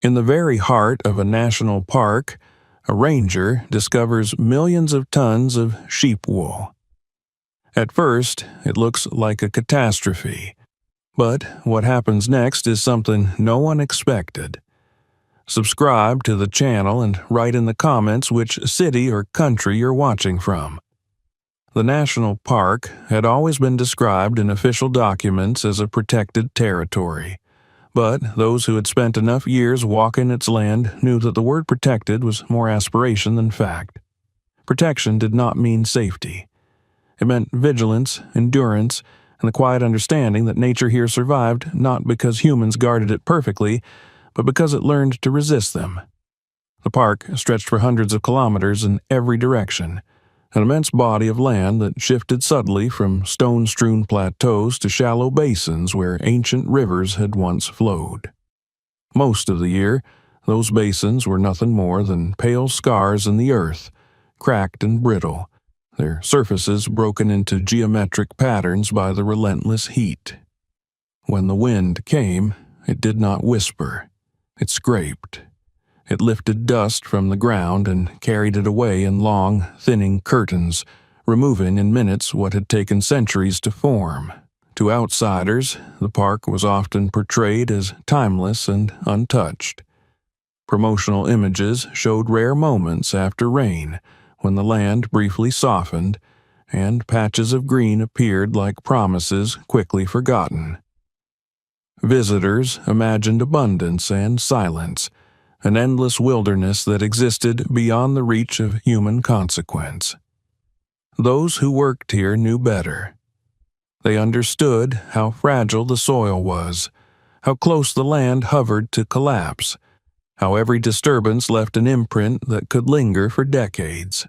In the very heart of a national park, a ranger discovers millions of tons of sheep wool. At first, it looks like a catastrophe, but what happens next is something no one expected. Subscribe to the channel and write in the comments which city or country you're watching from. The national park had always been described in official documents as a protected territory, but those who had spent enough years walking its land knew that the word protected was more aspiration than fact. Protection did not mean safety. It meant vigilance, endurance, and the quiet understanding that nature here survived not because humans guarded it perfectly, but because it learned to resist them. The park stretched for hundreds of kilometers in every direction, an immense body of land that shifted subtly from stone-strewn plateaus to shallow basins where ancient rivers had once flowed. Most of the year, those basins were nothing more than pale scars in the earth, cracked and brittle, their surfaces broken into geometric patterns by the relentless heat. When the wind came, it did not whisper. It scraped. It lifted dust from the ground and carried it away in long, thinning curtains, removing in minutes what had taken centuries to form. To outsiders, the park was often portrayed as timeless and untouched. Promotional images showed rare moments after rain, when the land briefly softened, and patches of green appeared like promises quickly forgotten. Visitors imagined abundance and silence, an endless wilderness that existed beyond the reach of human consequence. Those who worked here knew better. They understood how fragile the soil was, how close the land hovered to collapse, how every disturbance left an imprint that could linger for decades.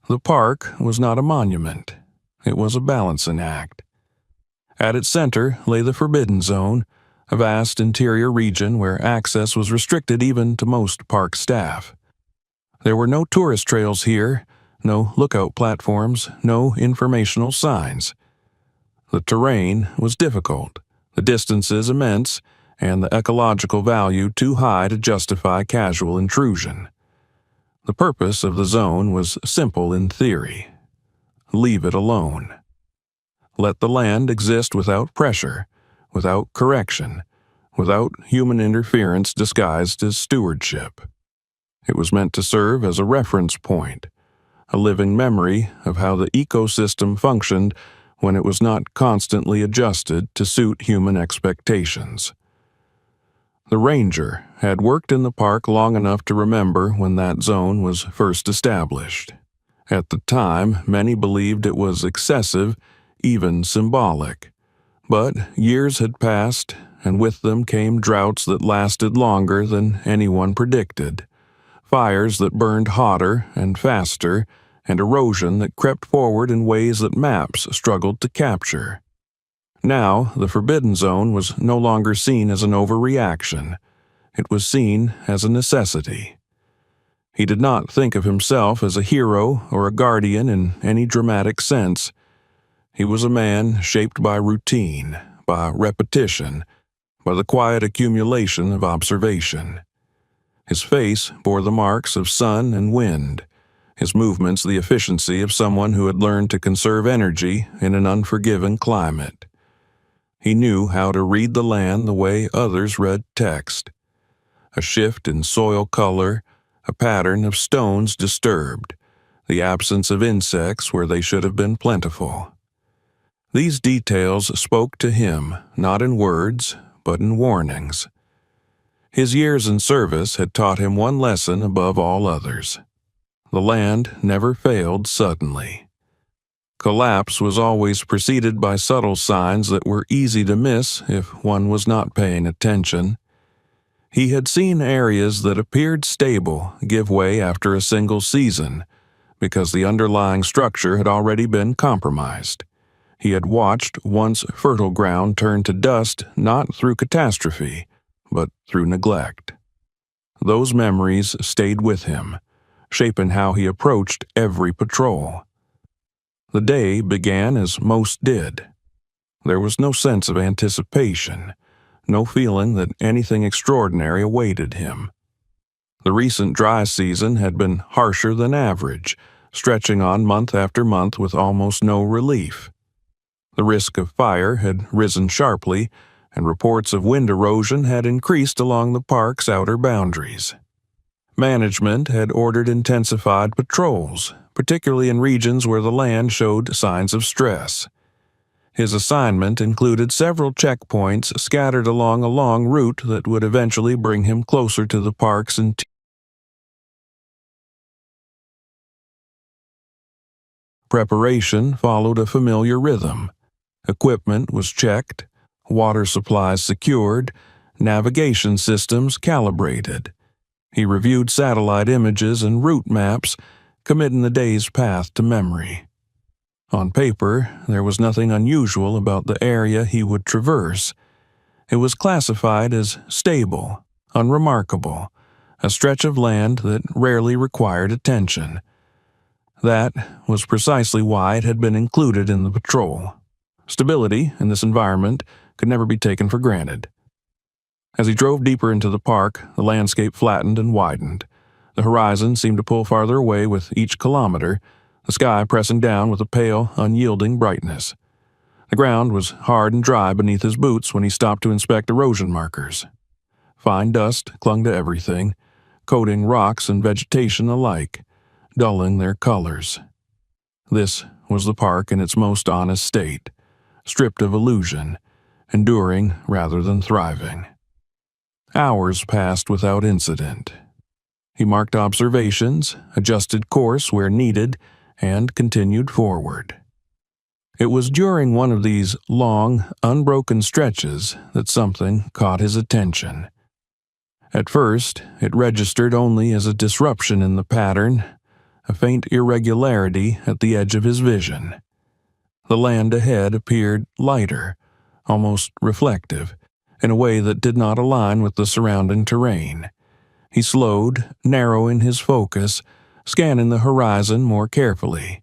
The park was not a monument. It was a balancing act. At its center lay the Forbidden Zone, a vast interior region where access was restricted even to most park staff. There were no tourist trails here, no lookout platforms, no informational signs. The terrain was difficult, the distances immense, and the ecological value too high to justify casual intrusion. The purpose of the zone was simple in theory. Leave it alone. Let the land exist without pressure, without correction, without human interference disguised as stewardship. It was meant to serve as a reference point, a living memory of how the ecosystem functioned when it was not constantly adjusted to suit human expectations. The ranger had worked in the park long enough to remember when that zone was first established. At the time, many believed it was excessive, even symbolic. But years had passed, and with them came droughts that lasted longer than anyone predicted, fires that burned hotter and faster, and erosion that crept forward in ways that maps struggled to capture. Now, the Forbidden Zone was no longer seen as an overreaction. It was seen as a necessity. He did not think of himself as a hero or a guardian in any dramatic sense. He was a man shaped by routine, by repetition, by the quiet accumulation of observation. His face bore the marks of sun and wind, his movements the efficiency of someone who had learned to conserve energy in an unforgiving climate. He knew how to read the land the way others read text. A shift in soil color, a pattern of stones disturbed, the absence of insects where they should have been plentiful. These details spoke to him, not in words, but in warnings. His years in service had taught him one lesson above all others. The land never failed suddenly. Collapse was always preceded by subtle signs that were easy to miss if one was not paying attention. He had seen areas that appeared stable give way after a single season, because the underlying structure had already been compromised. He had watched once fertile ground turn to dust not through catastrophe, but through neglect. Those memories stayed with him, shaping how he approached every patrol. The day began as most did. There was no sense of anticipation, no feeling that anything extraordinary awaited him. The recent dry season had been harsher than average, stretching on month after month with almost no relief. The risk of fire had risen sharply, and reports of wind erosion had increased along the park's outer boundaries. Management had ordered intensified patrols, particularly in regions where the land showed signs of stress. His assignment included several checkpoints scattered along a long route that would eventually bring him closer to the park's interior. Preparation followed a familiar rhythm. Equipment was checked, water supplies secured, navigation systems calibrated. He reviewed satellite images and route maps, committing the day's path to memory. On paper, there was nothing unusual about the area he would traverse. It was classified as stable, unremarkable, a stretch of land that rarely required attention. That was precisely why it had been included in the patrol. Stability in this environment could never be taken for granted. As he drove deeper into the park, the landscape flattened and widened. The horizon seemed to pull farther away with each kilometer, the sky pressing down with a pale, unyielding brightness. The ground was hard and dry beneath his boots when he stopped to inspect erosion markers. Fine dust clung to everything, coating rocks and vegetation alike, dulling their colors. This was the park in its most honest state, stripped of illusion, enduring rather than thriving. Hours passed without incident. He marked observations, adjusted course where needed, and continued forward. It was during one of these long, unbroken stretches that something caught his attention. At first, it registered only as a disruption in the pattern, a faint irregularity at the edge of his vision. The land ahead appeared lighter, almost reflective, in a way that did not align with the surrounding terrain. He slowed, narrowing his focus, scanning the horizon more carefully.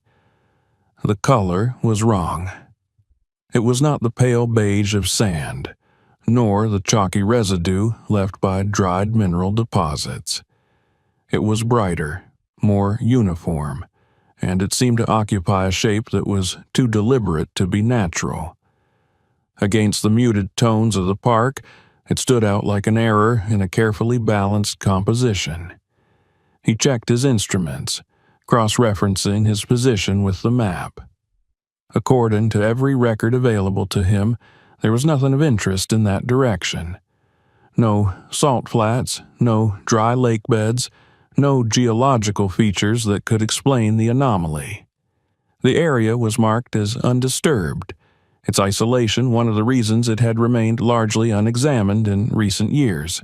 The color was wrong. It was not the pale beige of sand, nor the chalky residue left by dried mineral deposits. It was brighter, more uniform, and it seemed to occupy a shape that was too deliberate to be natural. Against the muted tones of the park, it stood out like an error in a carefully balanced composition. He checked his instruments, cross-referencing his position with the map. According to every record available to him, there was nothing of interest in that direction. No salt flats, no dry lake beds, no geological features that could explain the anomaly. The area was marked as undisturbed, its isolation one of the reasons it had remained largely unexamined in recent years.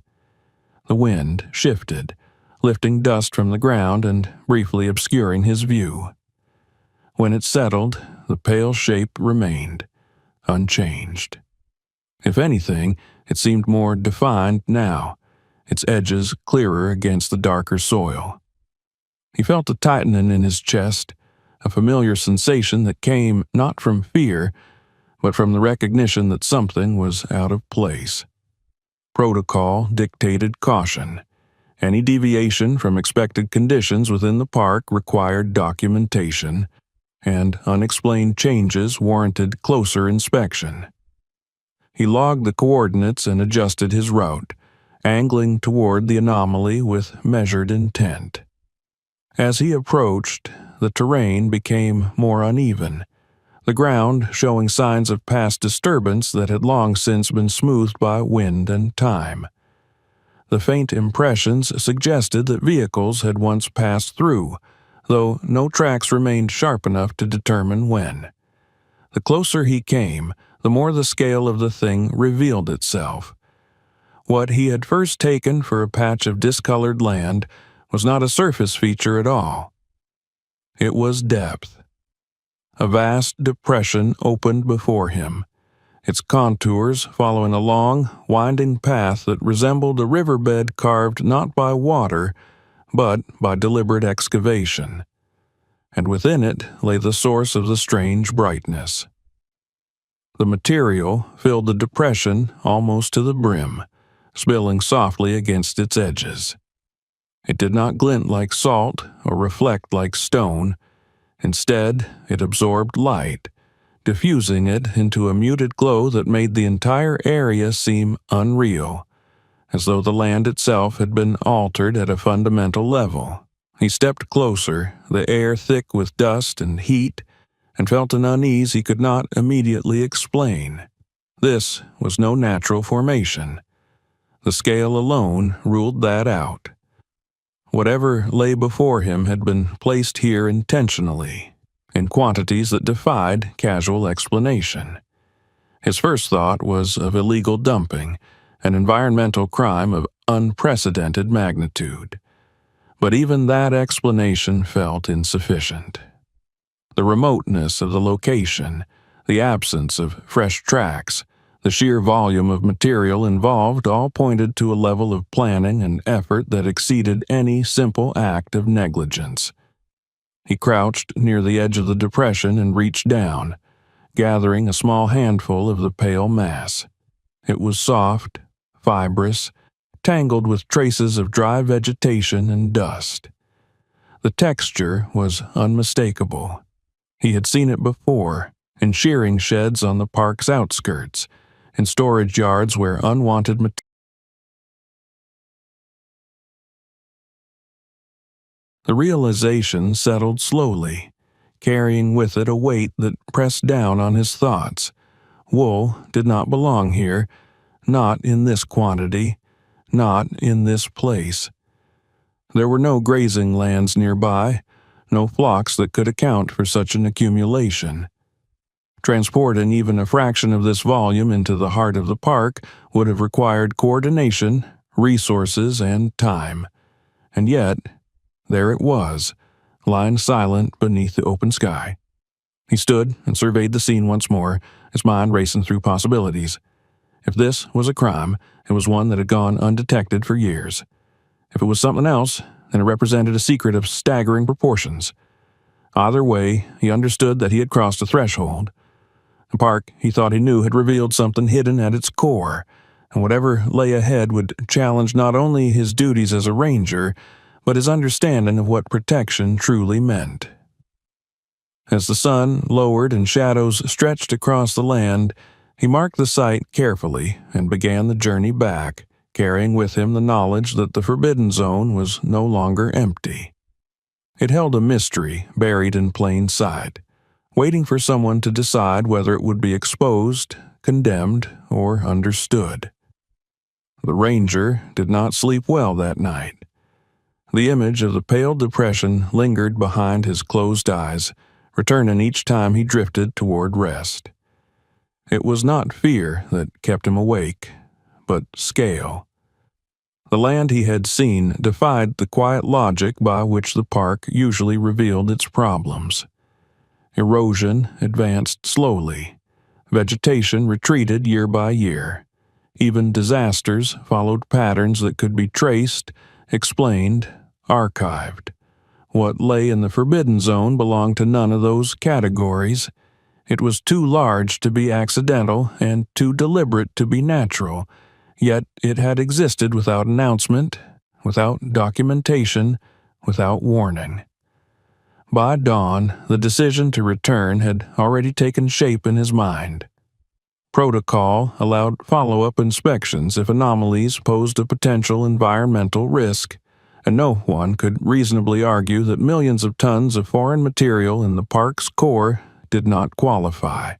The wind shifted, lifting dust from the ground and briefly obscuring his view. When it settled, the pale shape remained, unchanged. If anything, it seemed more defined now, its edges clearer against the darker soil. He felt a tightening in his chest, a familiar sensation that came not from fear, but from the recognition that something was out of place. Protocol dictated caution. Any deviation from expected conditions within the park required documentation, and unexplained changes warranted closer inspection. He logged the coordinates and adjusted his route, angling toward the anomaly with measured intent. As he approached, the terrain became more uneven, the ground showing signs of past disturbance that had long since been smoothed by wind and time. The faint impressions suggested that vehicles had once passed through, though no tracks remained sharp enough to determine when. The closer he came, the more the scale of the thing revealed itself. What he had first taken for a patch of discolored land was not a surface feature at all. It was depth. A vast depression opened before him, its contours following a long, winding path that resembled a riverbed carved not by water, but by deliberate excavation. And within it lay the source of the strange brightness. The material filled the depression almost to the brim, spilling softly against its edges. It did not glint like salt or reflect like stone. Instead, it absorbed light, diffusing it into a muted glow that made the entire area seem unreal, as though the land itself had been altered at a fundamental level. He stepped closer, the air thick with dust and heat, and felt an unease he could not immediately explain. This was no natural formation. The scale alone ruled that out. Whatever lay before him had been placed here intentionally, in quantities that defied casual explanation. His first thought was of illegal dumping, an environmental crime of unprecedented magnitude. But even that explanation felt insufficient. The remoteness of the location, the absence of fresh tracks, the sheer volume of material involved all pointed to a level of planning and effort that exceeded any simple act of negligence. He crouched near the edge of the depression and reached down, gathering a small handful of the pale mass. It was soft, fibrous, tangled with traces of dry vegetation and dust. The texture was unmistakable. He had seen it before, in shearing sheds on the park's outskirts, in storage yards where unwanted material. The realization settled slowly, carrying with it a weight that pressed down on his thoughts. Wool did not belong here, not in this quantity, not in this place. There were no grazing lands nearby, no flocks that could account for such an accumulation. Transporting even a fraction of this volume into the heart of the park would have required coordination, resources, and time. And yet, there it was, lying silent beneath the open sky. He stood and surveyed the scene once more, his mind racing through possibilities. If this was a crime, it was one that had gone undetected for years. If it was something else, then it represented a secret of staggering proportions. Either way, he understood that he had crossed a threshold. The park, he thought he knew, had revealed something hidden at its core, and whatever lay ahead would challenge not only his duties as a ranger, but his understanding of what protection truly meant. As the sun lowered and shadows stretched across the land, he marked the site carefully and began the journey back, carrying with him the knowledge that the Forbidden Zone was no longer empty. It held a mystery buried in plain sight, waiting for someone to decide whether it would be exposed, condemned, or understood. The ranger did not sleep well that night. The image of the pale depression lingered behind his closed eyes, returning each time he drifted toward rest. It was not fear that kept him awake, but scale. The land he had seen defied the quiet logic by which the park usually revealed its problems. Erosion advanced slowly. Vegetation retreated year by year. Even disasters followed patterns that could be traced, explained, archived. What lay in the Forbidden Zone belonged to none of those categories. It was too large to be accidental and too deliberate to be natural, yet it had existed without announcement, without documentation, without warning. By dawn, the decision to return had already taken shape in his mind. Protocol allowed follow-up inspections if anomalies posed a potential environmental risk, and no one could reasonably argue that millions of tons of foreign material in the park's core did not qualify.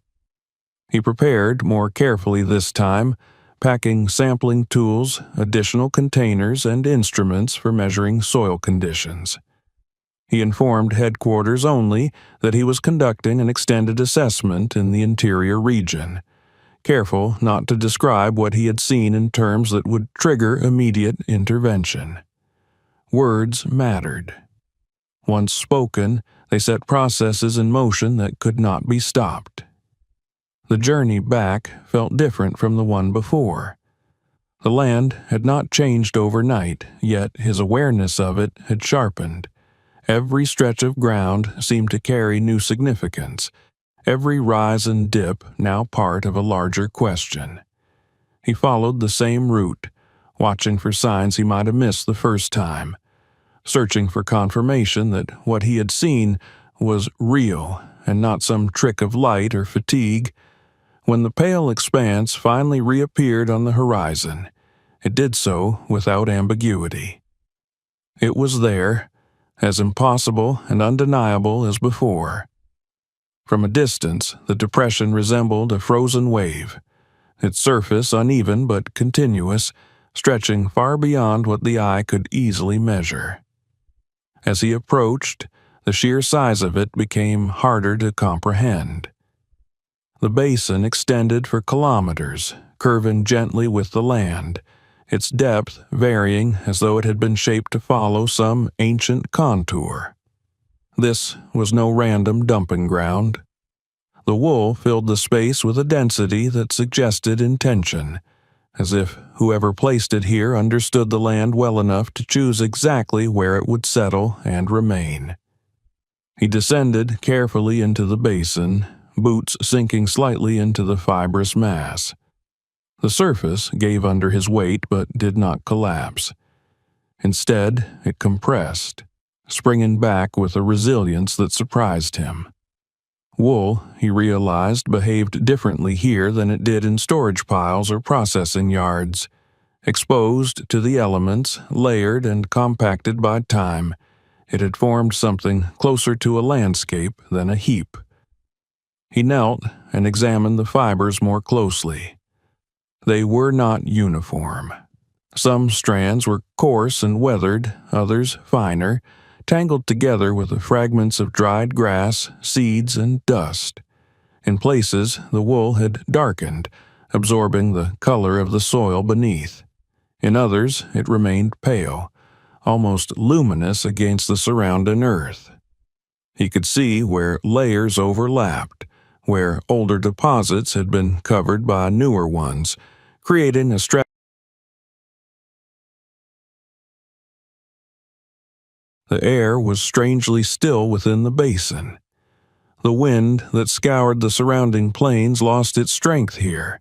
He prepared more carefully this time, packing sampling tools, additional containers, and instruments for measuring soil conditions. He informed headquarters only that he was conducting an extended assessment in the interior region, careful not to describe what he had seen in terms that would trigger immediate intervention. Words mattered. Once spoken, they set processes in motion that could not be stopped. The journey back felt different from the one before. The land had not changed overnight, yet his awareness of it had sharpened. Every stretch of ground seemed to carry new significance, every rise and dip now part of a larger question. He followed the same route, watching for signs he might have missed the first time, searching for confirmation that what he had seen was real and not some trick of light or fatigue. When the pale expanse finally reappeared on the horizon, it did so without ambiguity. It was there, as impossible and undeniable as before. From a distance, the depression resembled a frozen wave, its surface uneven but continuous, stretching far beyond what the eye could easily measure. As he approached, the sheer size of it became harder to comprehend. The basin extended for kilometers, curving gently with the land, its depth varying as though it had been shaped to follow some ancient contour. This was no random dumping ground. The wool filled the space with a density that suggested intention, as if whoever placed it here understood the land well enough to choose exactly where it would settle and remain. He descended carefully into the basin, boots sinking slightly into the fibrous mass. The surface gave under his weight but did not collapse. Instead, it compressed, springing back with a resilience that surprised him. Wool, he realized, behaved differently here than it did in storage piles or processing yards. Exposed to the elements, layered and compacted by time, it had formed something closer to a landscape than a heap. He knelt and examined the fibers more closely. They were not uniform. Some strands were coarse and weathered, others finer, tangled together with the fragments of dried grass, seeds, and dust. In places, the wool had darkened, absorbing the color of the soil beneath. In others, it remained pale, almost luminous against the surrounding earth. He could see where layers overlapped, where older deposits had been covered by newer ones, creating a stratification. The air was strangely still within the basin. The wind that scoured the surrounding plains lost its strength here,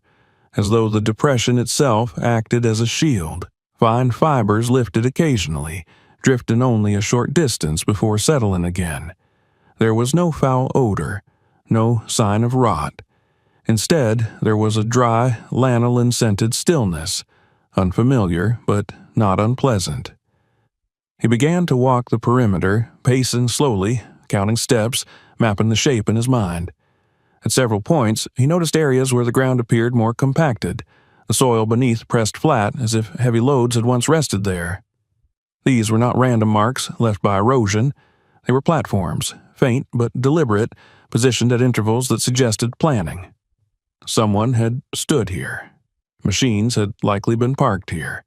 as though the depression itself acted as a shield. Fine fibers lifted occasionally, drifting only a short distance before settling again. There was no foul odor, no sign of rot. Instead, there was a dry, lanolin-scented stillness, unfamiliar but not unpleasant. He began to walk the perimeter, pacing slowly, counting steps, mapping the shape in his mind. At several points, he noticed areas where the ground appeared more compacted, the soil beneath pressed flat as if heavy loads had once rested there. These were not random marks left by erosion. They were platforms, faint but deliberate, positioned at intervals that suggested planning. Someone had stood here. Machines had likely been parked here.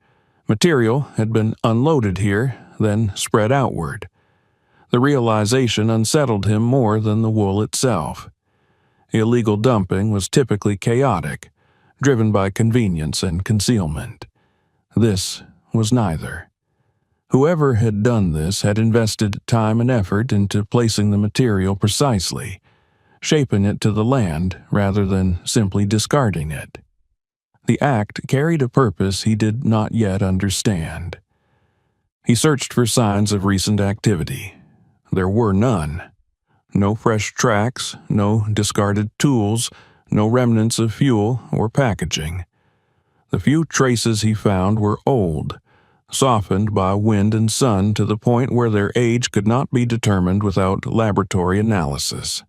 Material had been unloaded here, then spread outward. The realization unsettled him more than the wool itself. Illegal dumping was typically chaotic, driven by convenience and concealment. This was neither. Whoever had done this had invested time and effort into placing the material precisely, shaping it to the land rather than simply discarding it. The act carried a purpose he did not yet understand. He searched for signs of recent activity. There were none. No fresh tracks, no discarded tools, no remnants of fuel or packaging. The few traces he found were old, softened by wind and sun to the point where their age could not be determined without laboratory analysis.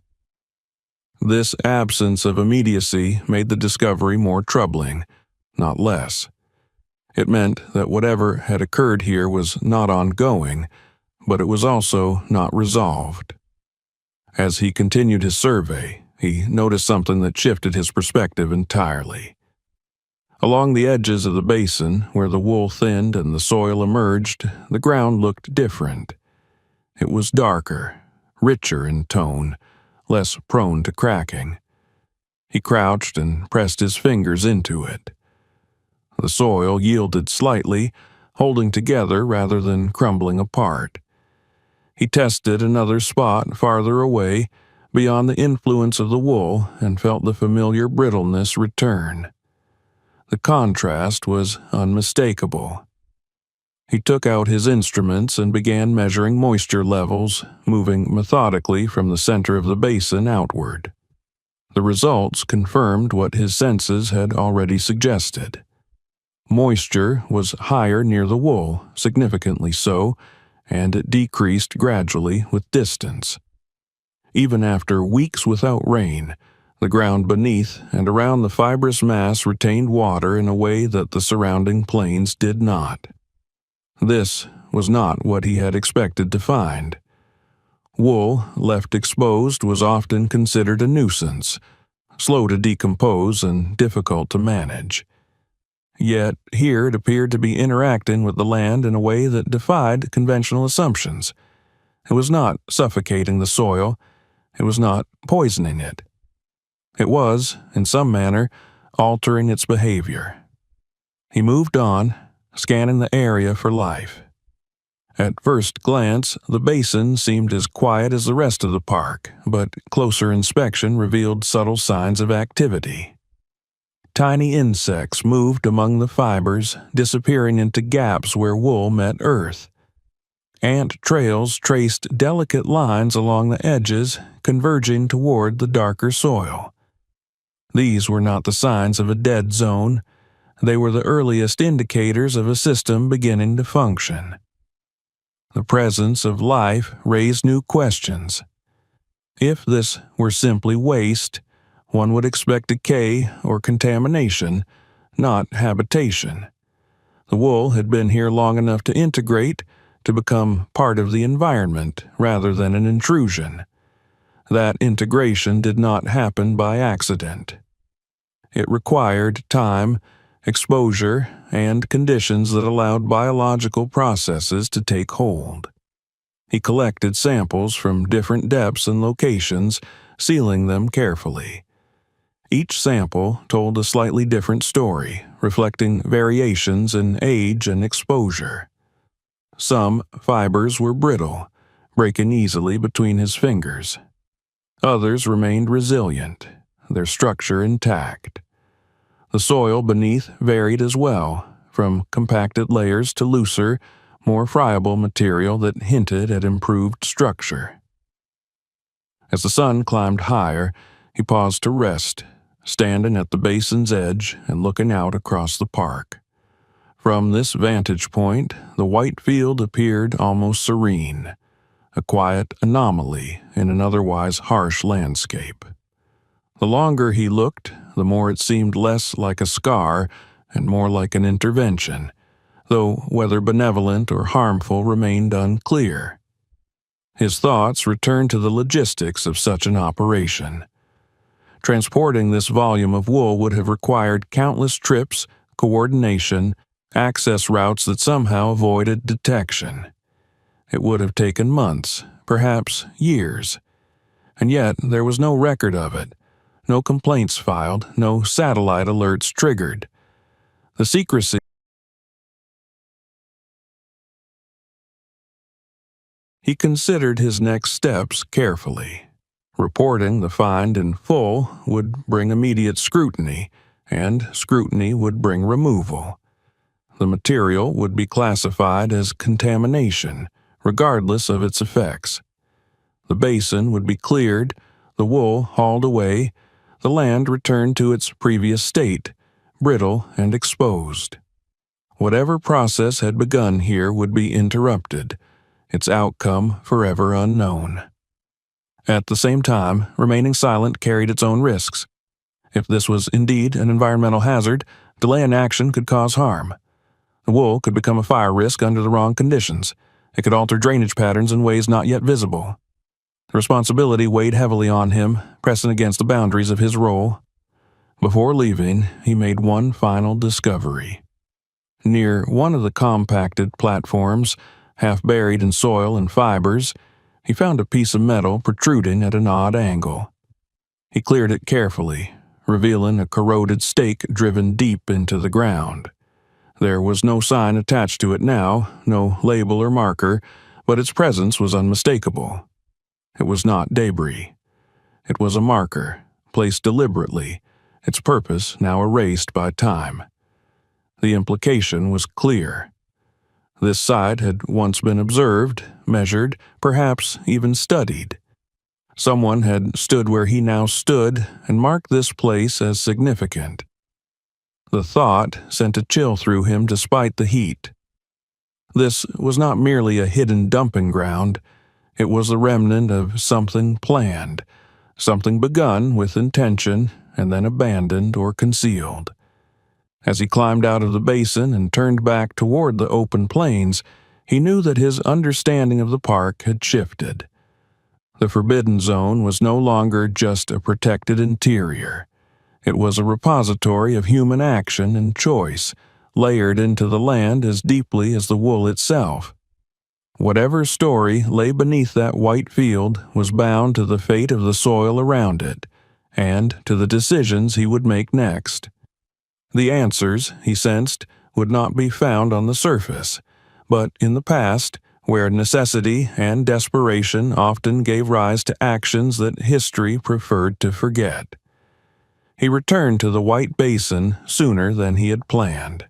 This absence of immediacy made the discovery more troubling, not less. It meant that whatever had occurred here was not ongoing, but it was also not resolved. As he continued his survey, he noticed something that shifted his perspective entirely. Along the edges of the basin, where the wool thinned and the soil emerged, the ground looked different. It was darker, richer in tone, less prone to cracking. He crouched and pressed his fingers into it. The soil yielded slightly, holding together rather than crumbling apart. He tested another spot farther away, beyond the influence of the wool and felt the familiar brittleness return. The contrast was unmistakable. He took out his instruments and began measuring moisture levels, moving methodically from the center of the basin outward. The results confirmed what his senses had already suggested. Moisture was higher near the wool, significantly so, and it decreased gradually with distance. Even after weeks without rain, the ground beneath and around the fibrous mass retained water in a way that the surrounding plains did not. This was not what he had expected to find. Wool, left exposed, was often considered a nuisance, slow to decompose and difficult to manage. Yet here it appeared to be interacting with the land in a way that defied conventional assumptions. It was not suffocating the soil. It was not poisoning it. It was, in some manner, altering its behavior. He moved on, scanning the area for life. At first glance, the basin seemed as quiet as the rest of the park, but closer inspection revealed subtle signs of activity. Tiny insects moved among the fibers, disappearing into gaps where wool met earth. Ant trails traced delicate lines along the edges, converging toward the darker soil. These were not the signs of a dead zone. They were the earliest indicators of a system beginning to function. The presence of life raised new questions. If this were simply waste, one would expect decay or contamination, not habitation. The wool had been here long enough to integrate, to become part of the environment rather than an intrusion. That integration did not happen by accident. It required time, exposure, and conditions that allowed biological processes to take hold. He collected samples from different depths and locations, sealing them carefully. Each sample told a slightly different story, reflecting variations in age and exposure. Some fibers were brittle, breaking easily between his fingers. Others remained resilient, their structure intact. The soil beneath varied as well, from compacted layers to looser, more friable material that hinted at improved structure. As the sun climbed higher, he paused to rest, standing at the basin's edge and looking out across the park. From this vantage point, the white field appeared almost serene, a quiet anomaly in an otherwise harsh landscape. The longer he looked, the more it seemed less like a scar and more like an intervention, though whether benevolent or harmful remained unclear. His thoughts returned to the logistics of such an operation. Transporting this volume of wool would have required countless trips, coordination, access routes that somehow avoided detection. It would have taken months, perhaps years. And yet there was no record of it, no complaints filed, no satellite alerts triggered. The secrecy. He considered his next steps carefully. Reporting the find in full would bring immediate scrutiny, and scrutiny would bring removal. The material would be classified as contamination, regardless of its effects. The basin would be cleared, the wool hauled away, the land returned to its previous state, brittle and exposed. Whatever process had begun here would be interrupted, its outcome forever unknown. At the same time, remaining silent carried its own risks. If this was indeed an environmental hazard, delay in action could cause harm. The wool could become a fire risk under the wrong conditions. It could alter drainage patterns in ways not yet visible. The responsibility weighed heavily on him, pressing against the boundaries of his role. Before leaving, he made one final discovery. Near one of the compacted platforms, half buried in soil and fibers, he found a piece of metal protruding at an odd angle. He cleared it carefully, revealing a corroded stake driven deep into the ground. There was no sign attached to it now, no label or marker, but its presence was unmistakable. It was not debris. It was a marker, placed deliberately, its purpose now erased by time. The implication was clear. This site had once been observed, measured, perhaps even studied. Someone had stood where he now stood and marked this place as significant. The thought sent a chill through him despite the heat. This was not merely a hidden dumping ground. It was the remnant of something planned, something begun with intention and then abandoned or concealed. As he climbed out of the basin and turned back toward the open plains, he knew that his understanding of the park had shifted. The Forbidden Zone was no longer just a protected interior. It was a repository of human action and choice, layered into the land as deeply as the wool itself. Whatever story lay beneath that white field was bound to the fate of the soil around it, and to the decisions he would make next. The answers, he sensed, would not be found on the surface, but in the past, where necessity and desperation often gave rise to actions that history preferred to forget. He returned to the White Basin sooner than he had planned.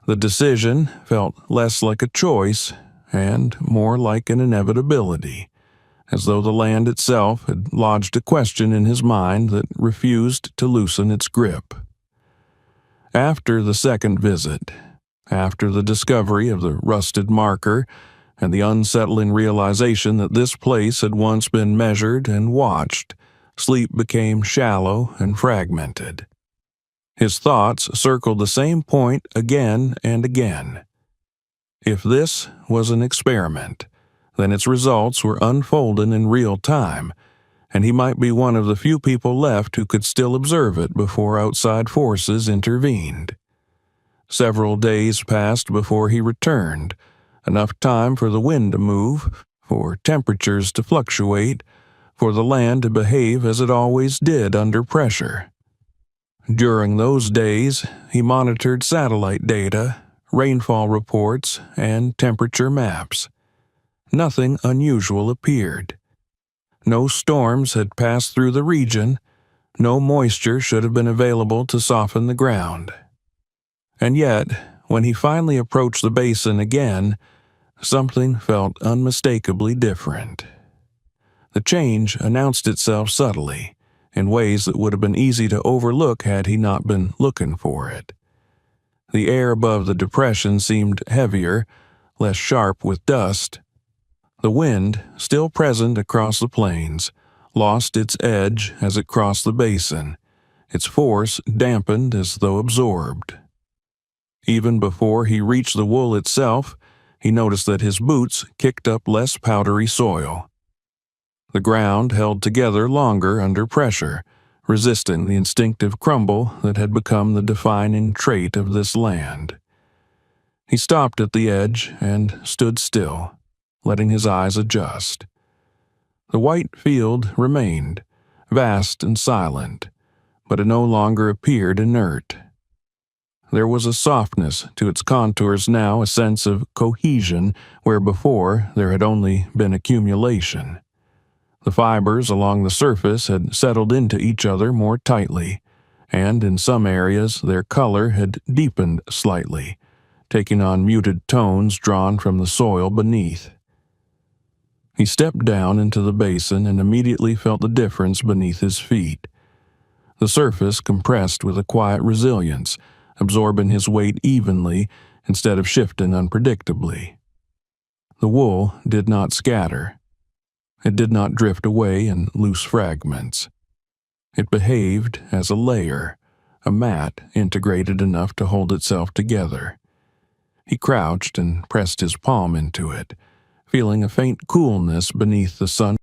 The decision felt less like a choice and more like an inevitability, as though the land itself had lodged a question in his mind that refused to loosen its grip. After the second visit, after the discovery of the rusted marker and the unsettling realization that this place had once been measured and watched, sleep became shallow and fragmented. His thoughts circled the same point again and again. If this was an experiment, then its results were unfolding in real time, and he might be one of the few people left who could still observe it before outside forces intervened. Several days passed before he returned, enough time for the wind to move, for temperatures to fluctuate, for the land to behave as it always did under pressure. During those days, he monitored satellite data, rainfall reports, and temperature maps. Nothing unusual appeared. No storms had passed through the region. No moisture should have been available to soften the ground. And yet, when he finally approached the basin again, something felt unmistakably different. The change announced itself subtly, in ways that would have been easy to overlook had he not been looking for it. The air above the depression seemed heavier, less sharp with dust. The wind, still present across the plains, lost its edge as it crossed the basin, its force dampened as though absorbed. Even before he reached the wool itself, he noticed that his boots kicked up less powdery soil. The ground held together longer under pressure, resisting the instinctive crumble that had become the defining trait of this land. He stopped at the edge and stood still, letting his eyes adjust. The white field remained, vast and silent, but it no longer appeared inert. There was a softness to its contours now, a sense of cohesion where before there had only been accumulation. The fibers along the surface had settled into each other more tightly, and in some areas their color had deepened slightly, taking on muted tones drawn from the soil beneath. He stepped down into the basin and immediately felt the difference beneath his feet. The surface compressed with a quiet resilience, absorbing his weight evenly instead of shifting unpredictably. The wool did not scatter. It did not drift away in loose fragments. It behaved as a layer, a mat integrated enough to hold itself together. He crouched and pressed his palm into it, feeling a faint coolness beneath the sun.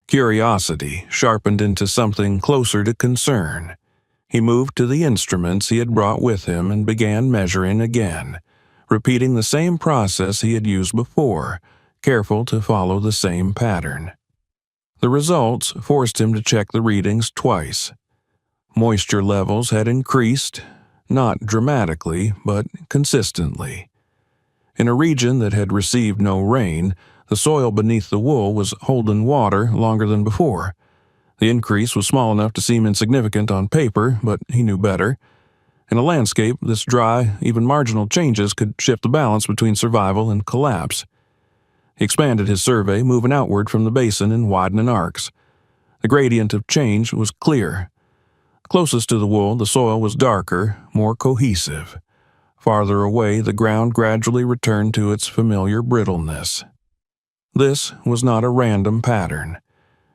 Curiosity sharpened into something closer to concern. He moved to the instruments he had brought with him and began measuring again, repeating the same process he had used before, careful to follow the same pattern. The results forced him to check the readings twice. Moisture levels had increased, not dramatically, but consistently. In a region that had received no rain, The soil beneath the wool was holding water longer than before. The increase was small enough to seem insignificant on paper, but he knew better. In a landscape this dry, even marginal changes could shift the balance between survival and collapse. He expanded his survey, moving outward from the basin in widening arcs. The gradient of change was clear. Closest to the wool, the soil was darker, more cohesive. Farther away, the ground gradually returned to its familiar brittleness. This was not a random pattern.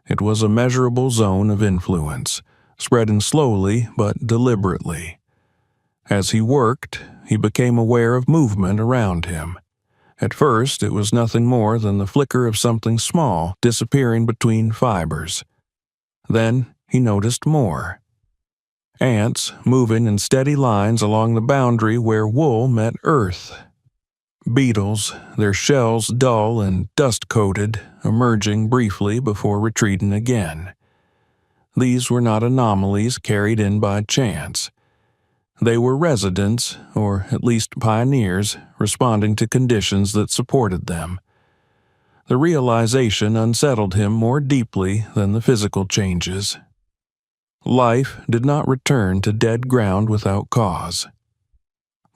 It was a measurable zone of influence, spreading slowly but deliberately. As he worked, he became aware of movement around him. At first, it was nothing more than the flicker of something small disappearing between fibers. Then he noticed more. Ants moving in steady lines along the boundary where wool met earth. Beetles, their shells dull and dust-coated, emerging briefly before retreating again. These were not anomalies carried in by chance. They were residents, or at least pioneers, responding to conditions that supported them. The realization unsettled him more deeply than the physical changes. Life did not return to dead ground without cause.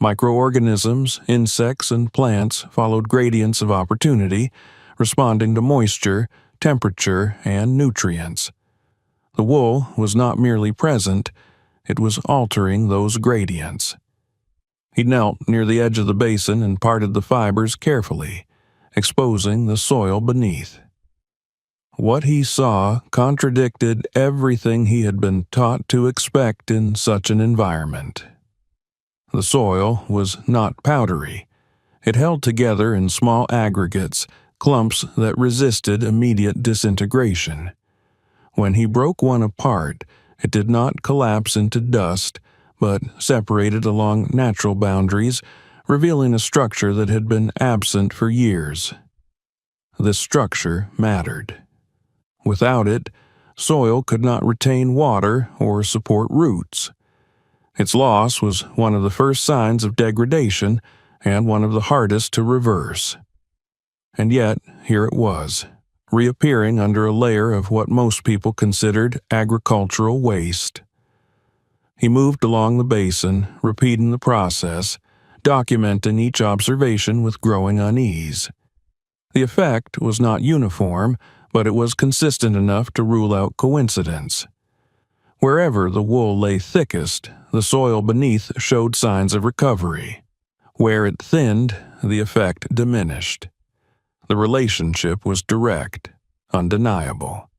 Microorganisms, insects, and plants followed gradients of opportunity, responding to moisture, temperature, and nutrients. The wool was not merely present, it was altering those gradients. He knelt near the edge of the basin and parted the fibers carefully, exposing the soil beneath. What he saw contradicted everything he had been taught to expect in such an environment. The soil was not powdery. It held together in small aggregates, clumps that resisted immediate disintegration. When he broke one apart, it did not collapse into dust, but separated along natural boundaries, revealing a structure that had been absent for years. This structure mattered. Without it, soil could not retain water or support roots. Its loss was one of the first signs of degradation and one of the hardest to reverse. And yet, here it was, reappearing under a layer of what most people considered agricultural waste. He moved along the basin, repeating the process, documenting each observation with growing unease. The effect was not uniform, but it was consistent enough to rule out coincidence. Wherever the wool lay thickest, the soil beneath showed signs of recovery. Where it thinned, the effect diminished. The relationship was direct, undeniable.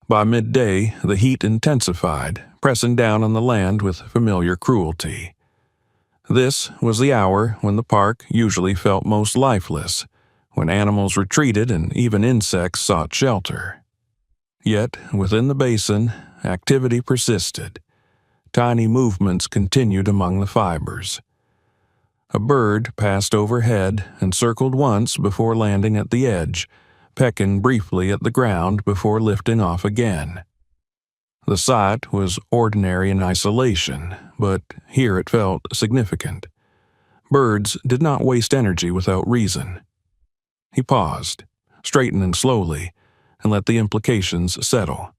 By midday, the heat intensified, pressing down on the land with familiar cruelty. This was the hour when the park usually felt most lifeless, when animals retreated and even insects sought shelter. Yet, within the basin, activity persisted. Tiny movements continued among the fibers. A bird passed overhead and circled once before landing at the edge, pecking briefly at the ground before lifting off again. The sight was ordinary in isolation, but here it felt significant. Birds did not waste energy without reason. He paused, straightening slowly, and let the implications settle.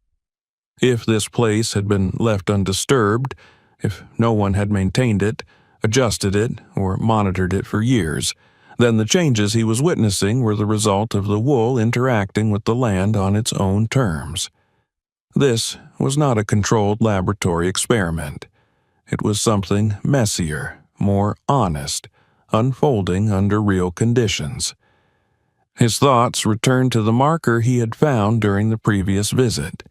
If this place had been left undisturbed, if no one had maintained it, adjusted it, or monitored it for years, then the changes he was witnessing were the result of the wool interacting with the land on its own terms. This was not a controlled laboratory experiment. It was something messier, more honest, unfolding under real conditions. His thoughts returned to the marker he had found during the previous visit.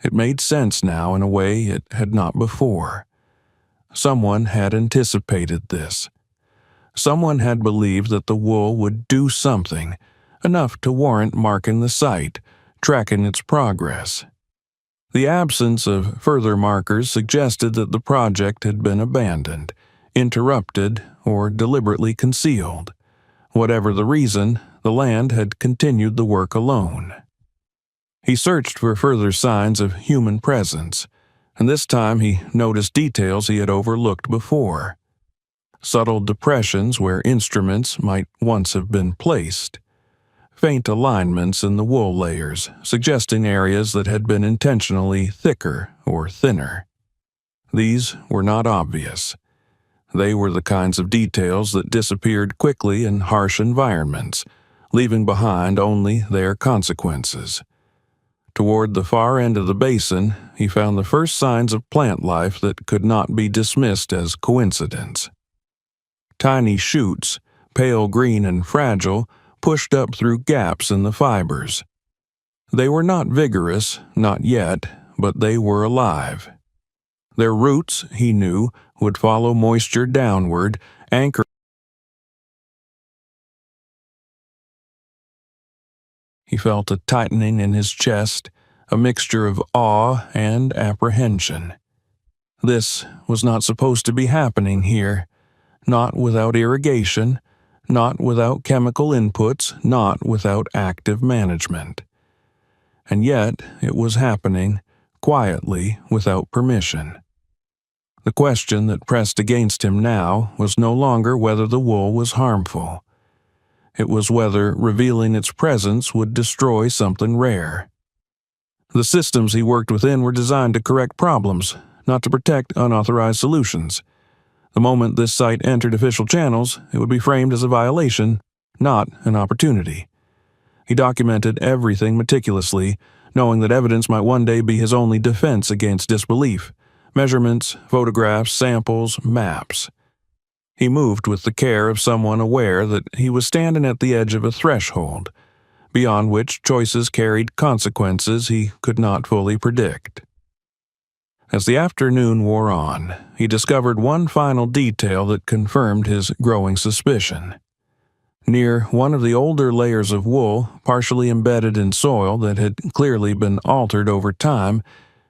It made sense now in a way it had not before. Someone had anticipated this. Someone had believed that the wool would do something, enough to warrant marking the site, tracking its progress. The absence of further markers suggested that the project had been abandoned, interrupted, or deliberately concealed. Whatever the reason, the land had continued the work alone. He searched for further signs of human presence, and this time he noticed details he had overlooked before. Subtle depressions where instruments might once have been placed. faint alignments in the wool layers, suggesting areas that had been intentionally thicker or thinner. These were not obvious. They were the kinds of details that disappeared quickly in harsh environments, leaving behind only their consequences. Toward the far end of the basin, he found the first signs of plant life that could not be dismissed as coincidence. Tiny shoots, pale green and fragile, pushed up through gaps in the fibers. They were not vigorous, not yet, but they were alive. Their roots, he knew, would follow moisture downward, anchored. He felt a tightening in his chest, a mixture of awe and apprehension. This was not supposed to be happening here, not without irrigation, not without chemical inputs, not without active management. And yet it was happening, quietly, without permission. The question that pressed against him now was no longer whether the wool was harmful. It was whether revealing its presence would destroy something rare. The systems he worked within were designed to correct problems, not to protect unauthorized solutions. The moment this site entered official channels, it would be framed as a violation, not an opportunity. He documented everything meticulously, knowing that evidence might one day be his only defense against disbelief. Measurements, photographs, samples, maps. He moved with the care of someone aware that he was standing at the edge of a threshold, beyond which choices carried consequences he could not fully predict. As the afternoon wore on, he discovered one final detail that confirmed his growing suspicion. Near one of the older layers of wool, partially embedded in soil that had clearly been altered over time,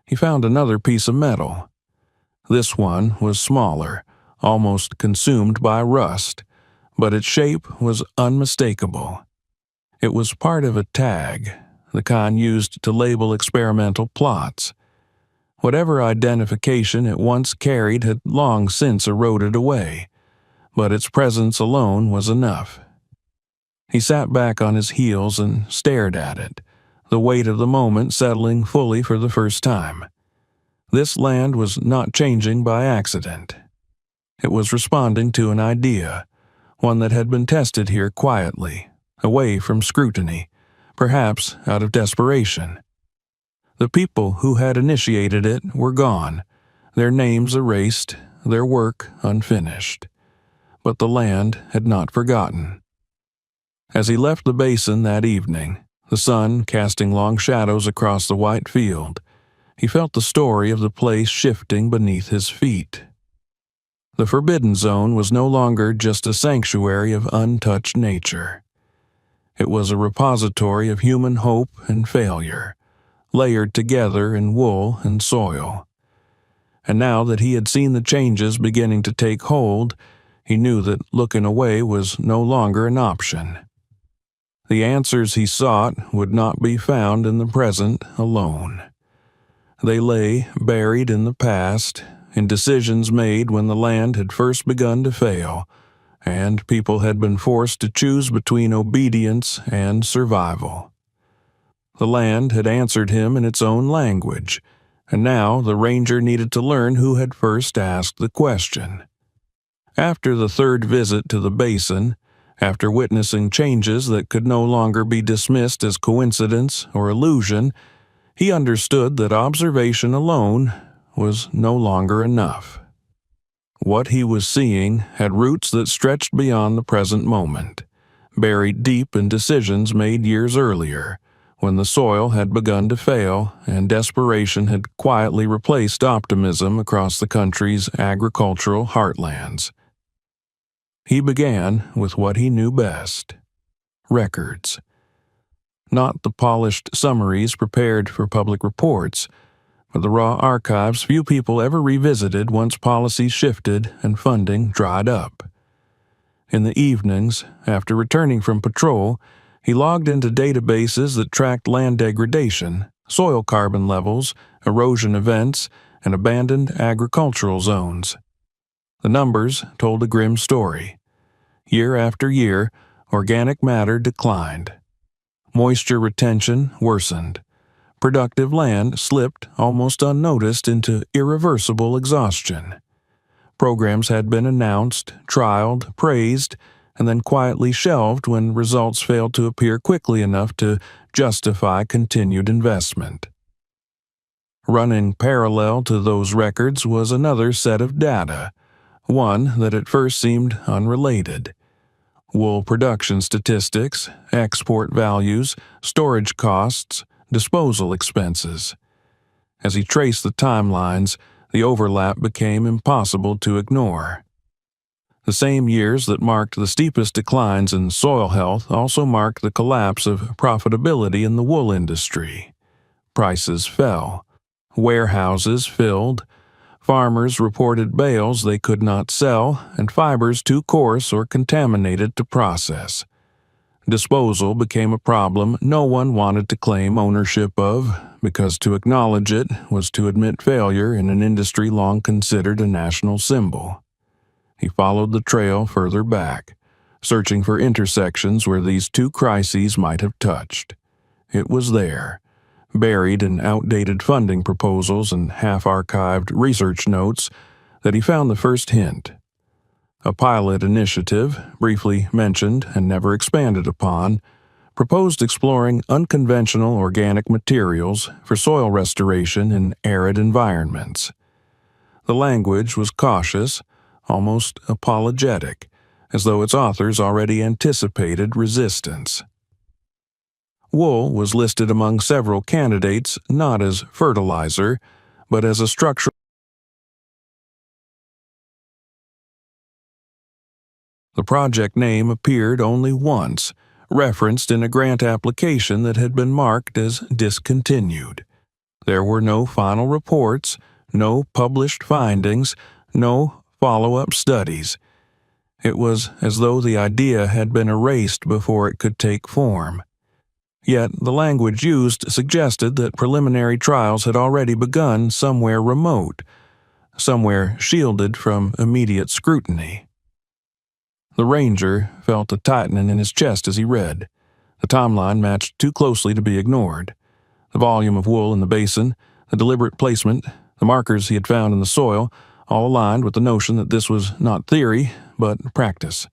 he found another piece of metal. This one was smaller, almost consumed by rust, but its shape was unmistakable. It was part of a tag, the kind used to label experimental plots. Whatever identification it once carried had long since eroded away, but its presence alone was enough. He sat back on his heels and stared at it, the weight of the moment settling fully for the first time. This land was not changing by accident. It was responding to an idea, one that had been tested here quietly, away from scrutiny, perhaps out of desperation. The people who had initiated it were gone, their names erased, their work unfinished. But the land had not forgotten. As he left the basin that evening, the sun casting long shadows across the white field, he felt the story of the place shifting beneath his feet. The Forbidden Zone was no longer just a sanctuary of untouched nature. It was a repository of human hope and failure, layered together in wool and soil. And now that he had seen the changes beginning to take hold, he knew that looking away was no longer an option. The answers he sought would not be found in the present alone. They lay buried in the past, in decisions made when the land had first begun to fail, and people had been forced to choose between obedience and survival. The land had answered him in its own language, and now the ranger needed to learn who had first asked the question. After the third visit to the basin, after witnessing changes that could no longer be dismissed as coincidence or illusion, he understood that observation alone was no longer enough. What he was seeing had roots that stretched beyond the present moment, buried deep in decisions made years earlier, when the soil had begun to fail and desperation had quietly replaced optimism across the country's agricultural heartlands. He began with what he knew best: records. Not the polished summaries prepared for public reports, but the raw archives few people ever revisited once policies shifted and funding dried up. In the evenings, after returning from patrol, he logged into databases that tracked land degradation, soil carbon levels, erosion events, and abandoned agricultural zones. The numbers told a grim story. Year after year, organic matter declined. Moisture retention worsened. Productive land slipped almost unnoticed into irreversible exhaustion. Programs had been announced, trialed, praised, and then quietly shelved when results failed to appear quickly enough to justify continued investment. Running parallel to those records was another set of data, one that at first seemed unrelated. Wool production statistics, export values, storage costs, disposal expenses. As he traced the timelines, the overlap became impossible to ignore. The same years that marked the steepest declines in soil health also marked the collapse of profitability in the wool industry. Prices fell. Warehouses filled. Farmers reported bales they could not sell and fibers too coarse or contaminated to process. Disposal became a problem no one wanted to claim ownership of, because to acknowledge it was to admit failure in an industry long considered a national symbol. He followed the trail further back, searching for intersections where these two crises might have touched. It was there, buried in outdated funding proposals and half-archived research notes, that he found the first hint. A pilot initiative, briefly mentioned and never expanded upon, proposed exploring unconventional organic materials for soil restoration in arid environments. The language was cautious, almost apologetic, as though its authors already anticipated resistance. Wool was listed among several candidates not as fertilizer, but as a structural. The project name appeared only once, referenced in a grant application that had been marked as discontinued. There were no final reports, no published findings, no follow-up studies. It was as though the idea had been erased before it could take form. Yet the language used suggested that preliminary trials had already begun somewhere remote, somewhere shielded from immediate scrutiny. The ranger felt a tightening in his chest as he read. The timeline matched too closely to be ignored. The volume of wool in the basin, the deliberate placement, the markers he had found in the soil, all aligned with the notion that this was not theory, but practice.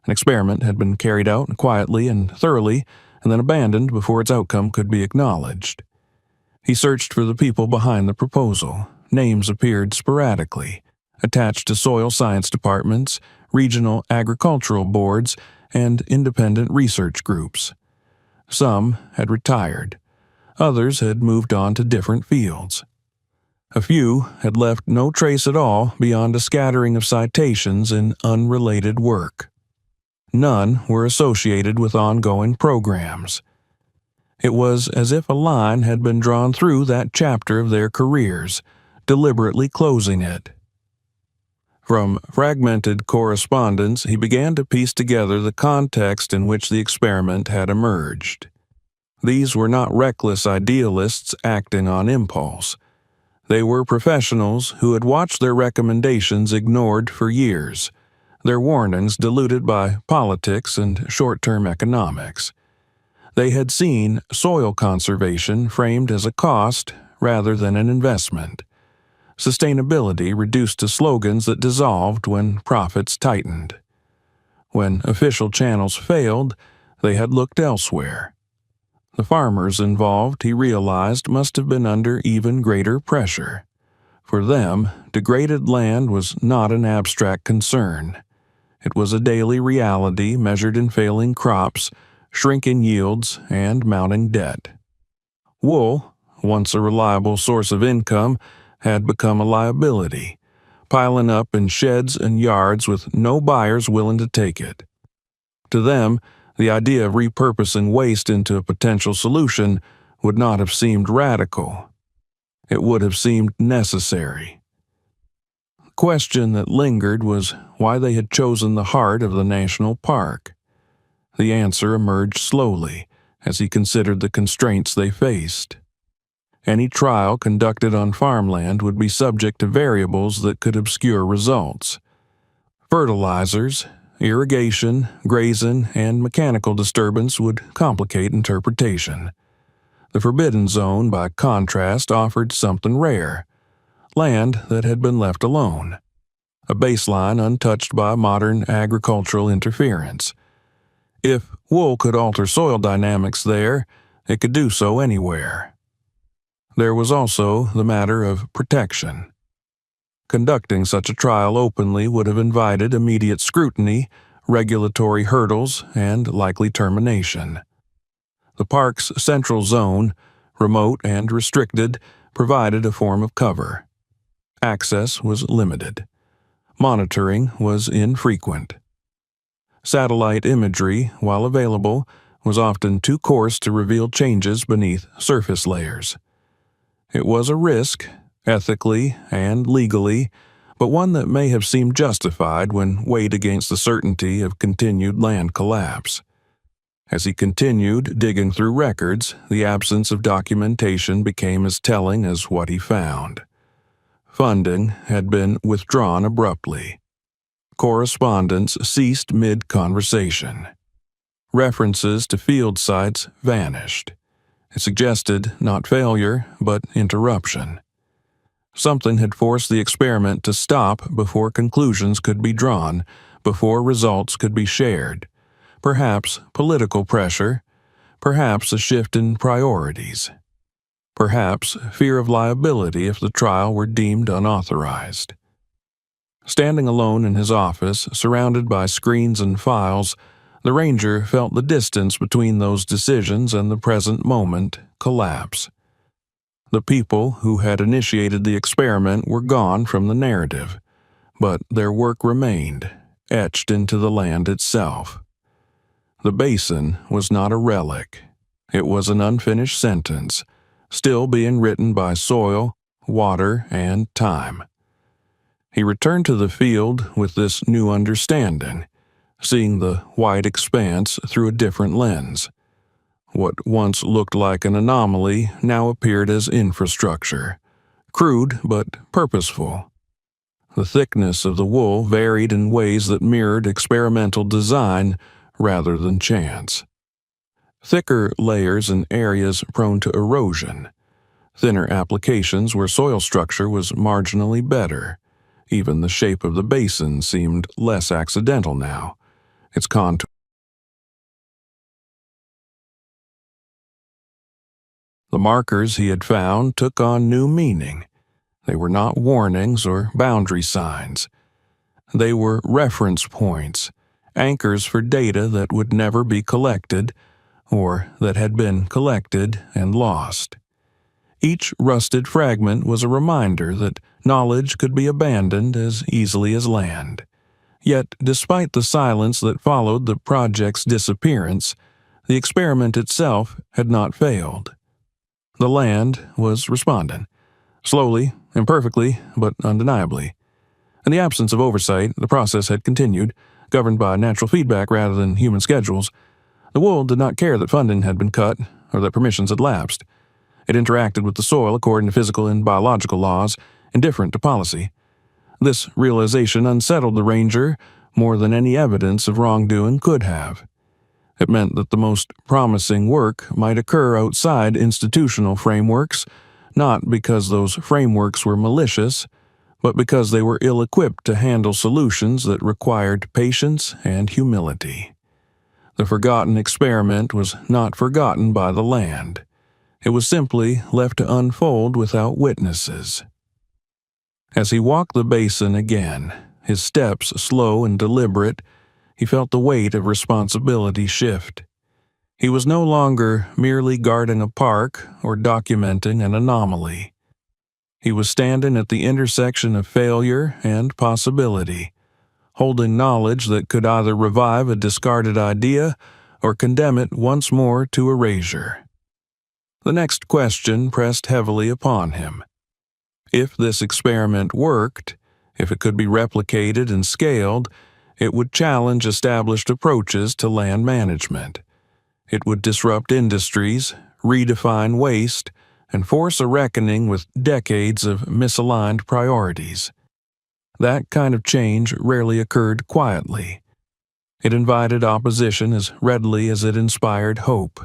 An experiment had been carried out quietly and thoroughly, and then abandoned before its outcome could be acknowledged. He searched for the people behind the proposal. Names appeared sporadically, attached to soil science departments, regional agricultural boards, and independent research groups. Some had retired. Others had moved on to different fields. A few had left no trace at all beyond a scattering of citations in unrelated work. None were associated with ongoing programs. It was as if a line had been drawn through that chapter of their careers, deliberately closing it. From fragmented correspondence, he began to piece together the context in which the experiment had emerged. These were not reckless idealists acting on impulse. They were professionals who had watched their recommendations ignored for years, their warnings diluted by politics and short-term economics. They had seen soil conservation framed as a cost rather than an investment. Sustainability reduced to slogans that dissolved when profits tightened. When official channels failed, they had looked elsewhere. The farmers involved, he realized, must have been under even greater pressure. For them, degraded land was not an abstract concern. It was a daily reality measured in failing crops, shrinking yields, and mounting debt. Wool, once a reliable source of income, had become a liability, piling up in sheds and yards with no buyers willing to take it. To them, the idea of repurposing waste into a potential solution would not have seemed radical. It would have seemed necessary. The question that lingered was why they had chosen the heart of the national park. The answer emerged slowly as he considered the constraints they faced. Any trial conducted on farmland would be subject to variables that could obscure results. Fertilizers, Irrigation, grazing, and mechanical disturbance would complicate interpretation. The forbidden zone, by contrast, offered something rare: land that had been left alone, a baseline untouched by modern agricultural interference. If wool could alter soil dynamics there, it could do so anywhere. There was also the matter of protection. Conducting such a trial openly would have invited immediate scrutiny, regulatory hurdles, and likely termination. The park's central zone, remote and restricted, provided a form of cover. Access was limited. Monitoring was infrequent. Satellite imagery, while available, was often too coarse to reveal changes beneath surface layers. It was a risk, ethically and legally, but one that may have seemed justified when weighed against the certainty of continued land collapse. As he continued digging through records, the absence of documentation became as telling as what he found. Funding had been withdrawn abruptly. Correspondence ceased mid-conversation. References to field sites vanished. It suggested not failure, but interruption. Something had forced the experiment to stop before conclusions could be drawn, before results could be shared. Perhaps political pressure, perhaps a shift in priorities, perhaps fear of liability if the trial were deemed unauthorized. Standing alone in his office, surrounded by screens and files, the ranger felt the distance between those decisions and the present moment collapse. The people who had initiated the experiment were gone from the narrative, but their work remained, etched into the land itself. The basin was not a relic. It was an unfinished sentence, still being written by soil, water, and time. He returned to the field with this new understanding, seeing the wide expanse through a different lens. What once looked like an anomaly now appeared as infrastructure, crude but purposeful. The thickness of the wool varied in ways that mirrored experimental design rather than chance. Thicker layers in areas prone to erosion, thinner applications where soil structure was marginally better. Even the shape of the basin seemed less accidental now, its contour. The markers he had found took on new meaning. They were not warnings or boundary signs. They were reference points, anchors for data that would never be collected, or that had been collected and lost. Each rusted fragment was a reminder that knowledge could be abandoned as easily as land. Yet, despite the silence that followed the project's disappearance, the experiment itself had not failed. The land was responding, slowly, imperfectly, but undeniably. In the absence of oversight, the process had continued, governed by natural feedback rather than human schedules. The wool did not care that funding had been cut or that permissions had lapsed. It interacted with the soil according to physical and biological laws, indifferent to policy. This realization unsettled the ranger more than any evidence of wrongdoing could have. It meant that the most promising work might occur outside institutional frameworks, not because those frameworks were malicious, but because they were ill-equipped to handle solutions that required patience and humility. The forgotten experiment was not forgotten by the land. It was simply left to unfold without witnesses. As he walked the basin again, his steps slow and deliberate, he felt the weight of responsibility shift. He was no longer merely guarding a park or documenting an anomaly. He was standing at the intersection of failure and possibility, holding knowledge that could either revive a discarded idea or condemn it once more to erasure. The next question pressed heavily upon him. If this experiment worked, if it could be replicated and scaled, it would challenge established approaches to land management. It would disrupt industries, redefine waste, and force a reckoning with decades of misaligned priorities. That kind of change rarely occurred quietly. It invited opposition as readily as it inspired hope.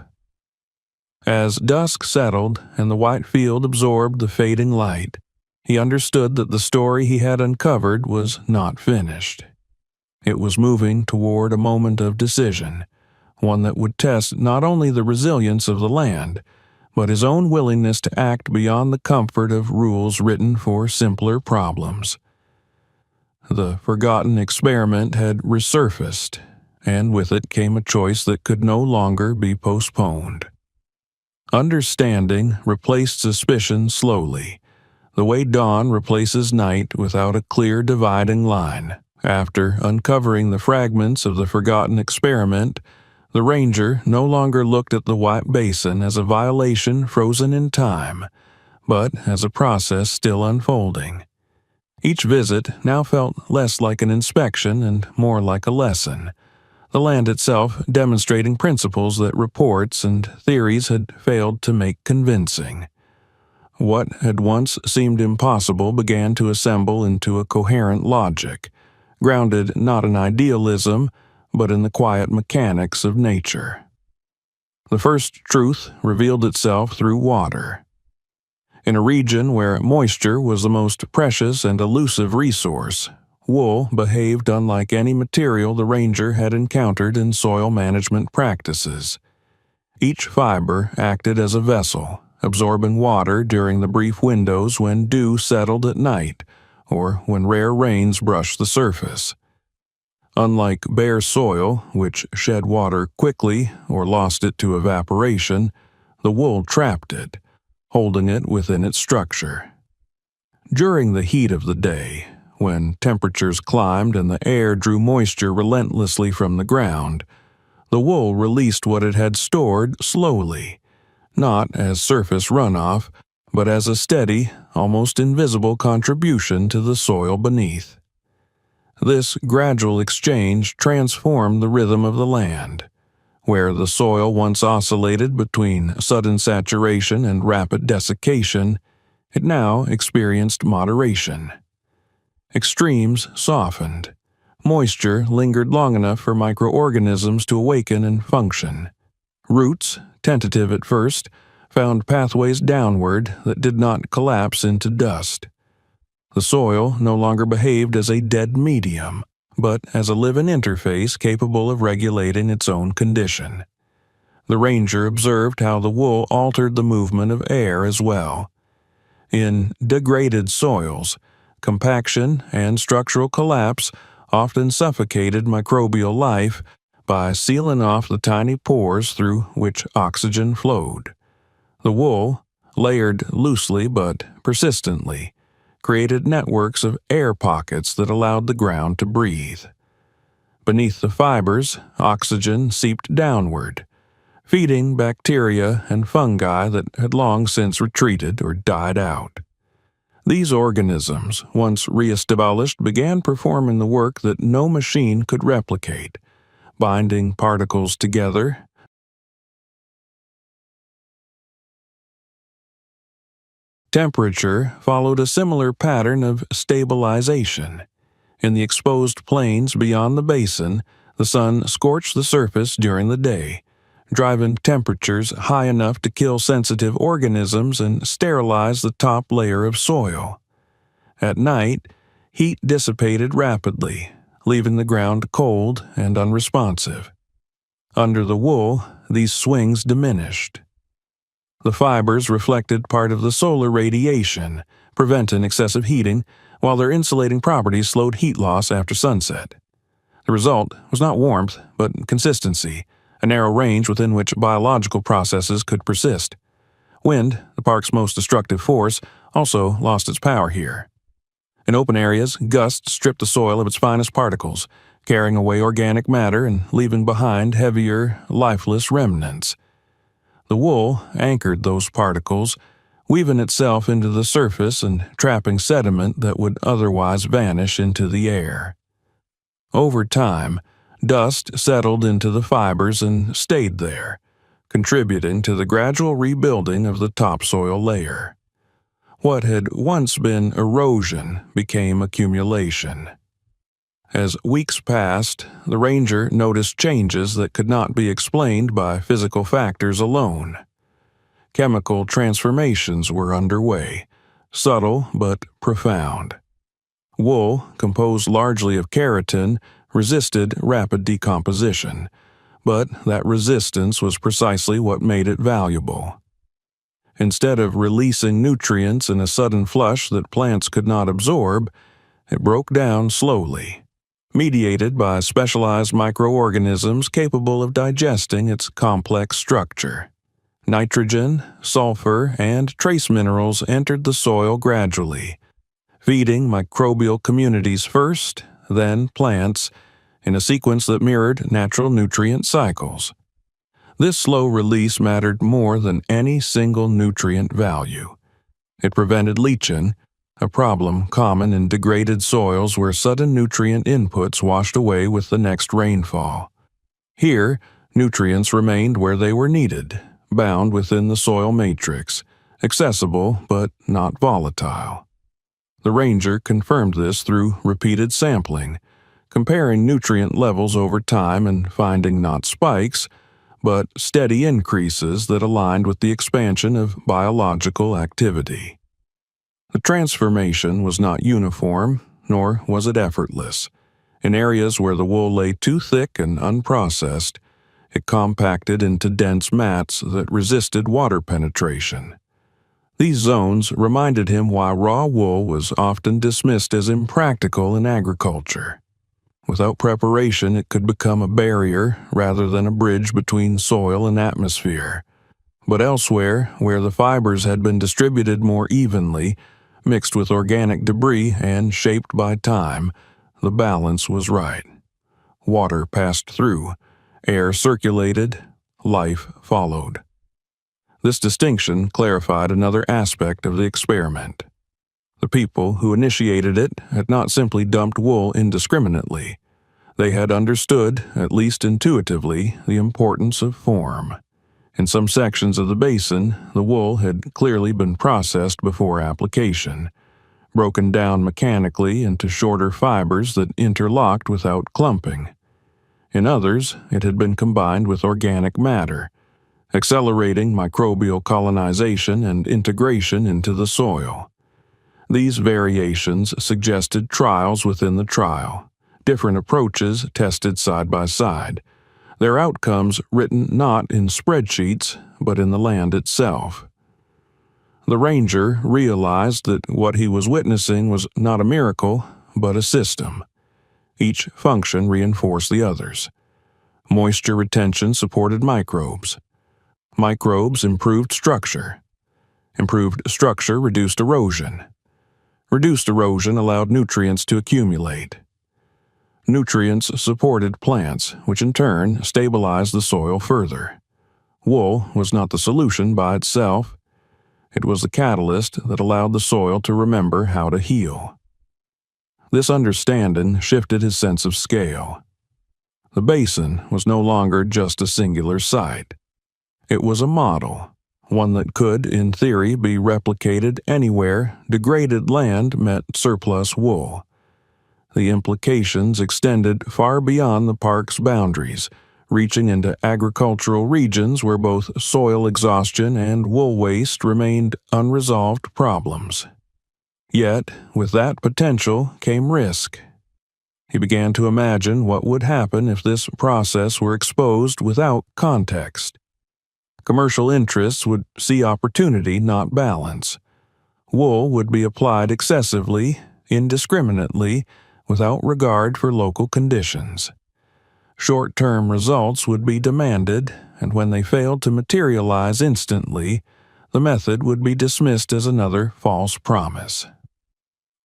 As dusk settled and the white field absorbed the fading light, he understood that the story he had uncovered was not finished. It was moving toward a moment of decision, one that would test not only the resilience of the land, but his own willingness to act beyond the comfort of rules written for simpler problems. The forgotten experiment had resurfaced, and with it came a choice that could no longer be postponed. Understanding replaced suspicion slowly, the way dawn replaces night without a clear dividing line. After uncovering the fragments of the forgotten experiment, the ranger no longer looked at the White Basin as a violation frozen in time, but as a process still unfolding. Each visit now felt less like an inspection and more like a lesson, the land itself demonstrating principles that reports and theories had failed to make convincing. What had once seemed impossible began to assemble into a coherent logic, grounded not in idealism, but in the quiet mechanics of nature. The first truth revealed itself through water. In a region where moisture was the most precious and elusive resource, wool behaved unlike any material the ranger had encountered in soil management practices. Each fiber acted as a vessel, absorbing water during the brief windows when dew settled at night or when rare rains brushed the surface. Unlike bare soil, which shed water quickly or lost it to evaporation, the wool trapped it, holding it within its structure. During the heat of the day, when temperatures climbed and the air drew moisture relentlessly from the ground, the wool released what it had stored slowly, not as surface runoff, but as a steady, almost invisible contribution to the soil beneath. This gradual exchange transformed the rhythm of the land. Where the soil once oscillated between sudden saturation and rapid desiccation, it now experienced moderation. Extremes softened. Moisture lingered long enough for microorganisms to awaken and function. Roots, tentative at first, found pathways downward that did not collapse into dust. The soil no longer behaved as a dead medium, but as a living interface capable of regulating its own condition. The ranger observed how the wool altered the movement of air as well. In degraded soils, compaction and structural collapse often suffocated microbial life by sealing off the tiny pores through which oxygen flowed. The wool, layered loosely but persistently, created networks of air pockets that allowed the ground to breathe. Beneath the fibers, oxygen seeped downward, feeding bacteria and fungi that had long since retreated or died out. These organisms, once re-established, began performing the work that no machine could replicate, binding particles together. Temperature followed a similar pattern of stabilization. In the exposed plains beyond the basin, the sun scorched the surface during the day, driving temperatures high enough to kill sensitive organisms and sterilize the top layer of soil. At night, heat dissipated rapidly, leaving the ground cold and unresponsive. Under the wool, these swings diminished. The fibers reflected part of the solar radiation, preventing excessive heating, while their insulating properties slowed heat loss after sunset. The result was not warmth, but consistency, a narrow range within which biological processes could persist. Wind, the park's most destructive force, also lost its power here. In open areas, gusts stripped the soil of its finest particles, carrying away organic matter and leaving behind heavier, lifeless remnants. The wool anchored those particles, weaving itself into the surface and trapping sediment that would otherwise vanish into the air. Over time, dust settled into the fibers and stayed there, contributing to the gradual rebuilding of the topsoil layer. What had once been erosion became accumulation. As weeks passed, the ranger noticed changes that could not be explained by physical factors alone. Chemical transformations were underway, subtle but profound. Wool, composed largely of keratin, resisted rapid decomposition, but that resistance was precisely what made it valuable. Instead of releasing nutrients in a sudden flush that plants could not absorb, it broke down slowly, mediated by specialized microorganisms capable of digesting its complex structure. Nitrogen, sulfur, and trace minerals entered the soil gradually, feeding microbial communities first, then plants, in a sequence that mirrored natural nutrient cycles. This slow release mattered more than any single nutrient value. It prevented leaching, a problem common in degraded soils where sudden nutrient inputs washed away with the next rainfall. Here, nutrients remained where they were needed, bound within the soil matrix, accessible but not volatile. The ranger confirmed this through repeated sampling, comparing nutrient levels over time and finding not spikes, but steady increases that aligned with the expansion of biological activity. The transformation was not uniform, nor was it effortless. In areas where the wool lay too thick and unprocessed, it compacted into dense mats that resisted water penetration. These zones reminded him why raw wool was often dismissed as impractical in agriculture. Without preparation, it could become a barrier rather than a bridge between soil and atmosphere. But elsewhere, where the fibers had been distributed more evenly, mixed with organic debris and shaped by time, the balance was right. Water passed through, air circulated, life followed. This distinction clarified another aspect of the experiment. The people who initiated it had not simply dumped wool indiscriminately. They had understood, at least intuitively, the importance of form. In some sections of the basin, the wool had clearly been processed before application, broken down mechanically into shorter fibers that interlocked without clumping. In others, it had been combined with organic matter, accelerating microbial colonization and integration into the soil. These variations suggested trials within the trial, different approaches tested side by side, their outcomes written not in spreadsheets, but in the land itself. The ranger realized that what he was witnessing was not a miracle, but a system. Each function reinforced the others. Moisture retention supported microbes. Microbes improved structure. Improved structure reduced erosion. Reduced erosion allowed nutrients to accumulate. Nutrients supported plants, which in turn stabilized the soil further. Wool was not the solution by itself. It was the catalyst that allowed the soil to remember how to heal. This understanding shifted his sense of scale. The basin was no longer just a singular site. It was a model, one that could, in theory, be replicated anywhere degraded land met surplus wool. The implications extended far beyond the park's boundaries, reaching into agricultural regions where both soil exhaustion and wool waste remained unresolved problems. Yet, with that potential came risk. He began to imagine what would happen if this process were exposed without context. Commercial interests would see opportunity, not balance. Wool would be applied excessively, indiscriminately, without regard for local conditions. Short-term results would be demanded, and when they failed to materialize instantly, the method would be dismissed as another false promise.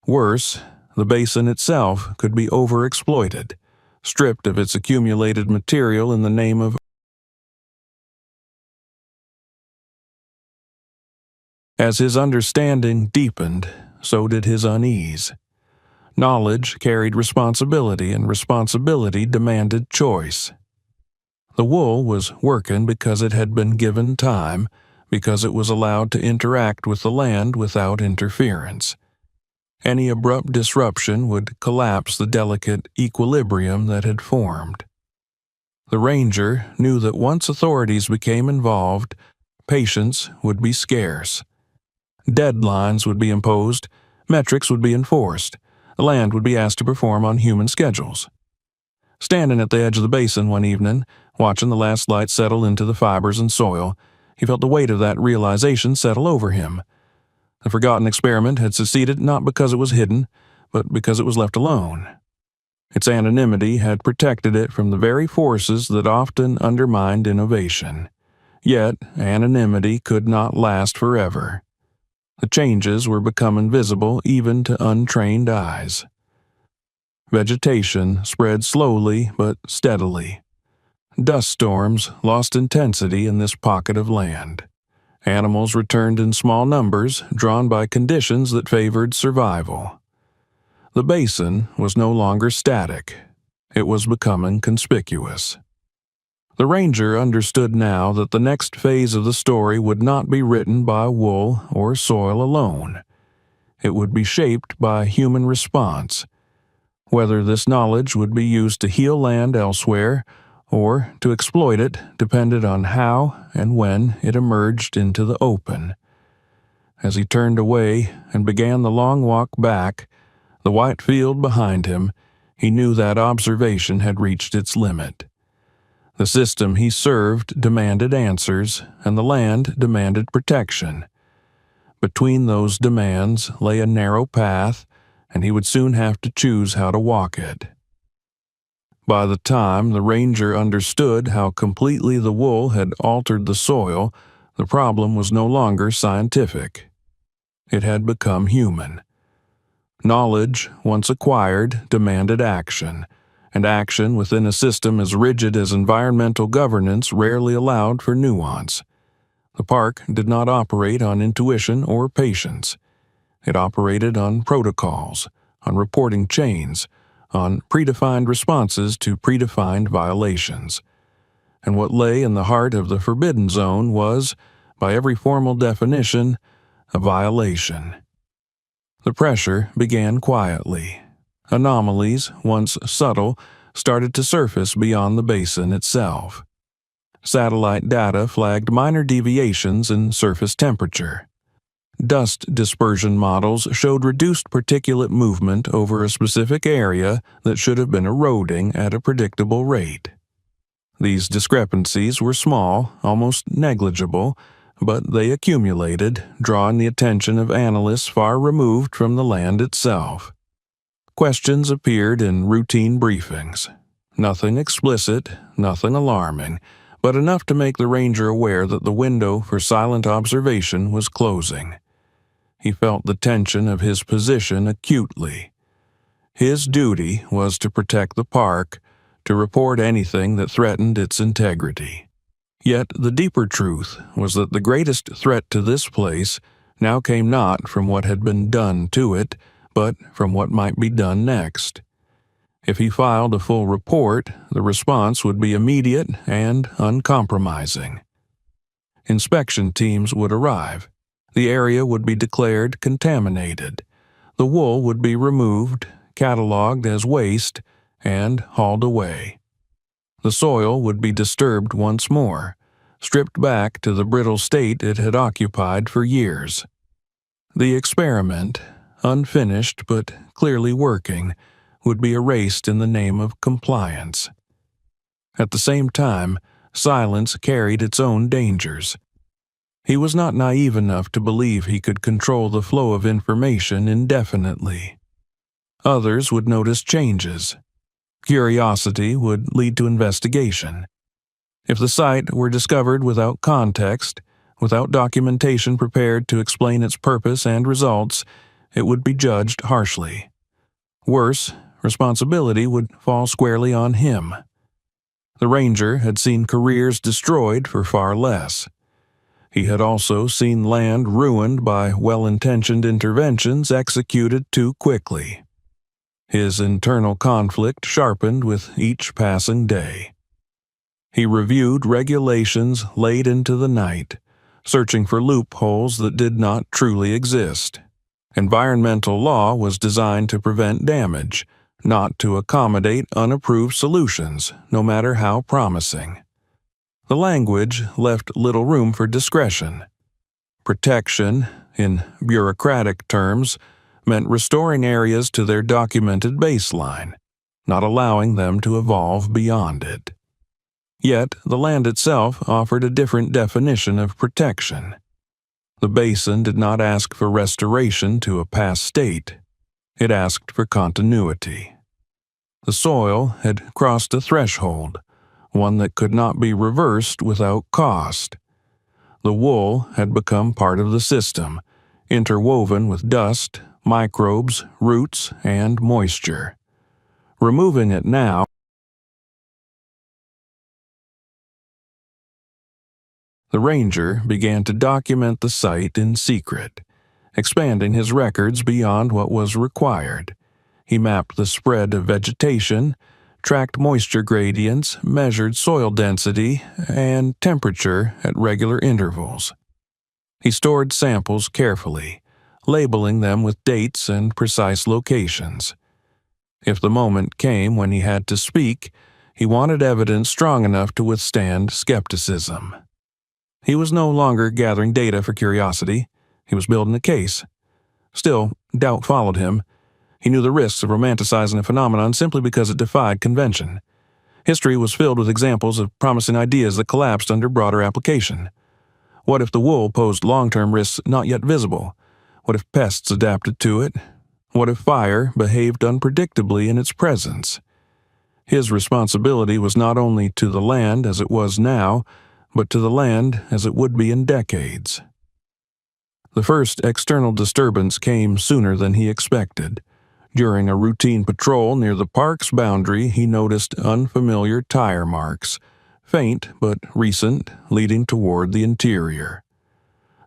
Worse, the basin itself could be overexploited, stripped of its accumulated material in the name of. As his understanding deepened, so did his unease. Knowledge carried responsibility, and responsibility demanded choice. The wool was working because it had been given time, because it was allowed to interact with the land without interference. Any abrupt disruption would collapse the delicate equilibrium that had formed. The ranger knew that once authorities became involved, patience would be scarce. Deadlines would be imposed, metrics would be enforced, the land would be asked to perform on human schedules. Standing at the edge of the basin one evening, watching the last light settle into the fibers and soil, he felt the weight of that realization settle over him. The forgotten experiment had succeeded not because it was hidden, but because it was left alone. Its anonymity had protected it from the very forces that often undermined innovation. Yet, anonymity could not last forever. The changes were becoming visible even to untrained eyes. Vegetation spread slowly but steadily. Dust storms lost intensity in this pocket of land. Animals returned in small numbers, drawn by conditions that favored survival. The basin was no longer static. It was becoming conspicuous. The ranger understood now that the next phase of the story would not be written by wool or soil alone. It would be shaped by human response. Whether this knowledge would be used to heal land elsewhere or to exploit it depended on how and when it emerged into the open. As he turned away and began the long walk back, the white field behind him, he knew that observation had reached its limit. The system he served demanded answers, and the land demanded protection. Between those demands lay a narrow path, and he would soon have to choose how to walk it. By the time the ranger understood how completely the wool had altered the soil, the problem was no longer scientific. It had become human. Knowledge, once acquired, demanded action, and action within a system as rigid as environmental governance rarely allowed for nuance. The park did not operate on intuition or patience. It operated on protocols, on reporting chains, on predefined responses to predefined violations. And what lay in the heart of the forbidden zone was, by every formal definition, a violation. The pressure began quietly. Anomalies, once subtle, started to surface beyond the basin itself. Satellite data flagged minor deviations in surface temperature. Dust dispersion models showed reduced particulate movement over a specific area that should have been eroding at a predictable rate. These discrepancies were small, almost negligible, but they accumulated, drawing the attention of analysts far removed from the land itself. Questions appeared in routine briefings. Nothing explicit, nothing alarming, but enough to make the ranger aware that the window for silent observation was closing. He felt the tension of his position acutely. His duty was to protect the park, to report anything that threatened its integrity. Yet the deeper truth was that the greatest threat to this place now came not from what had been done to it, but from what might be done next. If he filed a full report, the response would be immediate and uncompromising. Inspection teams would arrive. The area would be declared contaminated. The wool would be removed, cataloged as waste, and hauled away. The soil would be disturbed once more, stripped back to the brittle state it had occupied for years. The experiment, unfinished but clearly working, would be erased in the name of compliance. At the same time, silence carried its own dangers. He was not naive enough to believe he could control the flow of information indefinitely. Others would notice changes. Curiosity would lead to investigation. If the site were discovered without context, without documentation prepared to explain its purpose and results, it would be judged harshly. Worse, responsibility would fall squarely on him. The ranger had seen careers destroyed for far less. He had also seen land ruined by well-intentioned interventions executed too quickly. His internal conflict sharpened with each passing day. He reviewed regulations late into the night, searching for loopholes that did not truly exist. Environmental law was designed to prevent damage, not to accommodate unapproved solutions, no matter how promising. The language left little room for discretion. Protection, in bureaucratic terms, meant restoring areas to their documented baseline, not allowing them to evolve beyond it. Yet, the land itself offered a different definition of protection. The basin did not ask for restoration to a past state. It asked for continuity. The soil had crossed a threshold, one that could not be reversed without cost. The wool had become part of the system, interwoven with dust, microbes, roots, and moisture. Removing it now the ranger began to document the site in secret, expanding his records beyond what was required. He mapped the spread of vegetation, tracked moisture gradients, measured soil density and temperature at regular intervals. He stored samples carefully, labeling them with dates and precise locations. If the moment came when he had to speak, he wanted evidence strong enough to withstand skepticism. He was no longer gathering data for curiosity. He was building a case. Still, doubt followed him. He knew the risks of romanticizing a phenomenon simply because it defied convention. History was filled with examples of promising ideas that collapsed under broader application. What if the wool posed long-term risks not yet visible? What if pests adapted to it? What if fire behaved unpredictably in its presence? His responsibility was not only to the land as it was now, but to the land as it would be in decades. The first external disturbance came sooner than he expected. During a routine patrol near the park's boundary, he noticed unfamiliar tire marks, faint but recent, leading toward the interior.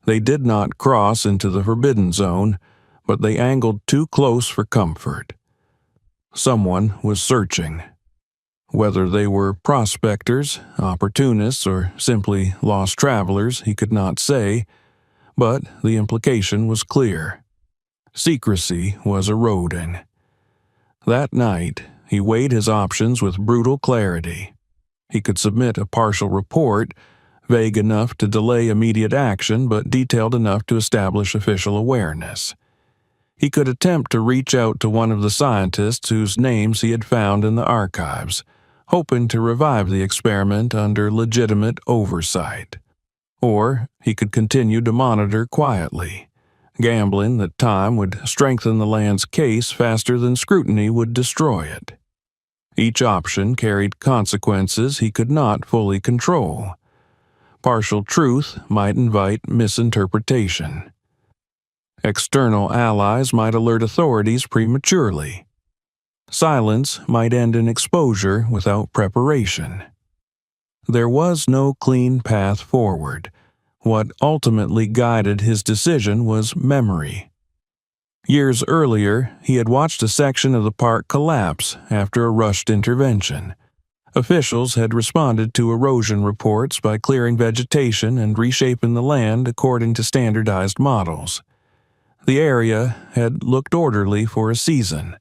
They did not cross into the forbidden zone, but they angled too close for comfort. Someone was searching. Whether they were prospectors, opportunists, or simply lost travelers, he could not say, but the implication was clear. Secrecy was eroding. That night, he weighed his options with brutal clarity. He could submit a partial report, vague enough to delay immediate action but detailed enough to establish official awareness. He could attempt to reach out to one of the scientists whose names he had found in the archives, hoping to revive the experiment under legitimate oversight. Or he could continue to monitor quietly, gambling that time would strengthen the land's case faster than scrutiny would destroy it. Each option carried consequences he could not fully control. Partial truth might invite misinterpretation. External allies might alert authorities prematurely. Silence might end in exposure without preparation. There was no clean path forward. What ultimately guided his decision was memory. Years earlier, he had watched a section of the park collapse after a rushed intervention. Officials had responded to erosion reports by clearing vegetation and reshaping the land according to standardized models. The area had looked orderly for a season.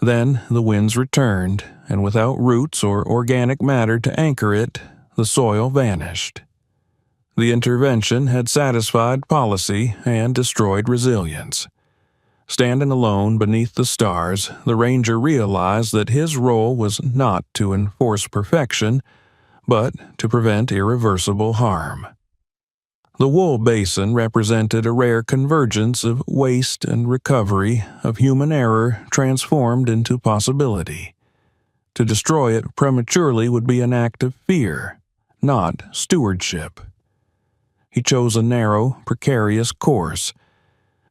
Then the winds returned, and without roots or organic matter to anchor it, the soil vanished. The intervention had satisfied policy and destroyed resilience. Standing alone beneath the stars, the ranger realized that his role was not to enforce perfection, but to prevent irreversible harm. The wool basin represented a rare convergence of waste and recovery, of human error transformed into possibility. To destroy it prematurely would be an act of fear, not stewardship. He chose a narrow, precarious course.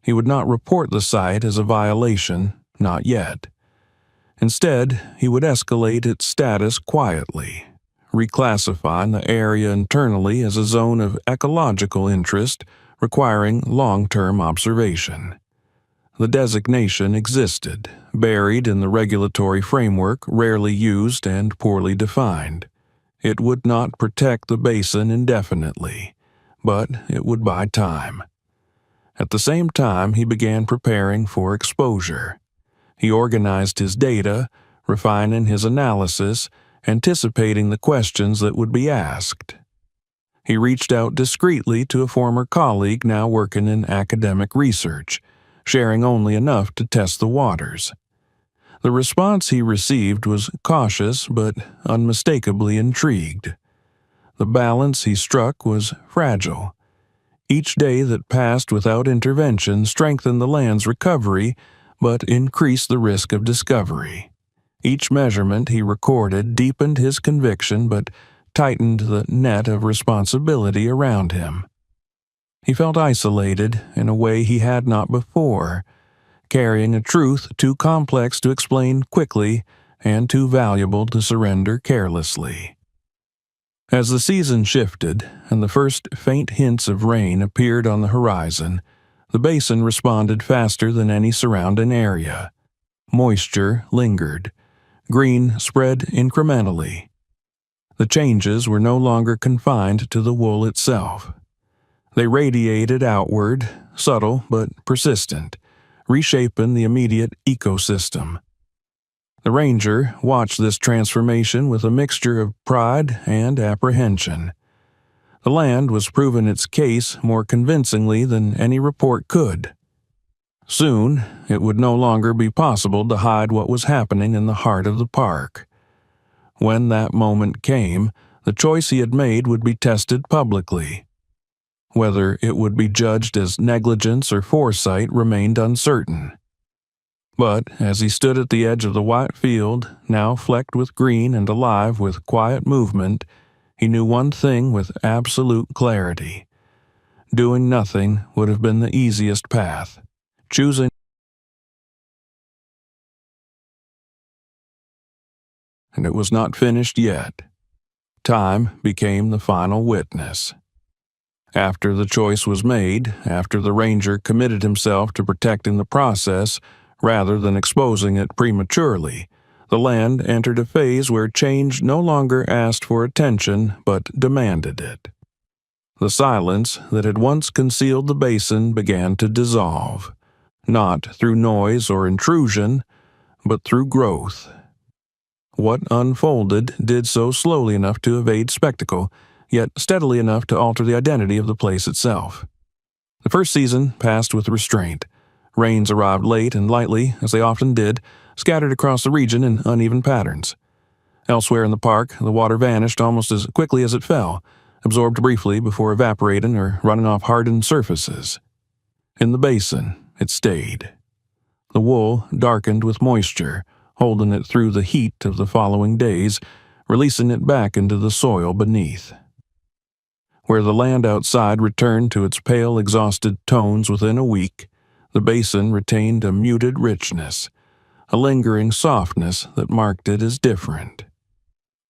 He would not report the site as a violation, not yet. Instead, he would escalate its status quietly, reclassifying the area internally as a zone of ecological interest requiring long-term observation. The designation existed, buried in the regulatory framework rarely used and poorly defined. It would not protect the basin indefinitely, but it would buy time. At the same time, he began preparing for exposure. He organized his data, refining his analysis, anticipating the questions that would be asked. He reached out discreetly to a former colleague now working in academic research, sharing only enough to test the waters. The response he received was cautious but unmistakably intrigued. The balance he struck was fragile. Each day that passed without intervention strengthened the land's recovery but increased the risk of discovery. Each measurement he recorded deepened his conviction but tightened the net of responsibility around him. He felt isolated in a way he had not before, carrying a truth too complex to explain quickly and too valuable to surrender carelessly. As the season shifted and the first faint hints of rain appeared on the horizon, the basin responded faster than any surrounding area. Moisture lingered. Green spread incrementally. The changes were no longer confined to the wool itself. They radiated outward, subtle but persistent, reshaping the immediate ecosystem. The ranger watched this transformation with a mixture of pride and apprehension. The land was proving its case more convincingly than any report could. Soon, it would no longer be possible to hide what was happening in the heart of the park. When that moment came, the choice he had made would be tested publicly. Whether it would be judged as negligence or foresight remained uncertain. But as he stood at the edge of the white field, now flecked with green and alive with quiet movement, he knew one thing with absolute clarity. Doing nothing would have been the easiest path. Choosing. And it was not finished yet. Time became the final witness. After the choice was made, after the ranger committed himself to protecting the process rather than exposing it prematurely, the land entered a phase where change no longer asked for attention but demanded it. The silence that had once concealed the basin began to dissolve, not through noise or intrusion, but through growth. What unfolded did so slowly enough to evade spectacle, yet steadily enough to alter the identity of the place itself. The first season passed with restraint. Rains arrived late and lightly, as they often did, scattered across the region in uneven patterns. Elsewhere in the park, the water vanished almost as quickly as it fell, absorbed briefly before evaporating or running off hardened surfaces. In the basin, it stayed. The wool darkened with moisture, holding it through the heat of the following days, releasing it back into the soil beneath. Where the land outside returned to its pale, exhausted tones within a week, the basin retained a muted richness, a lingering softness that marked it as different.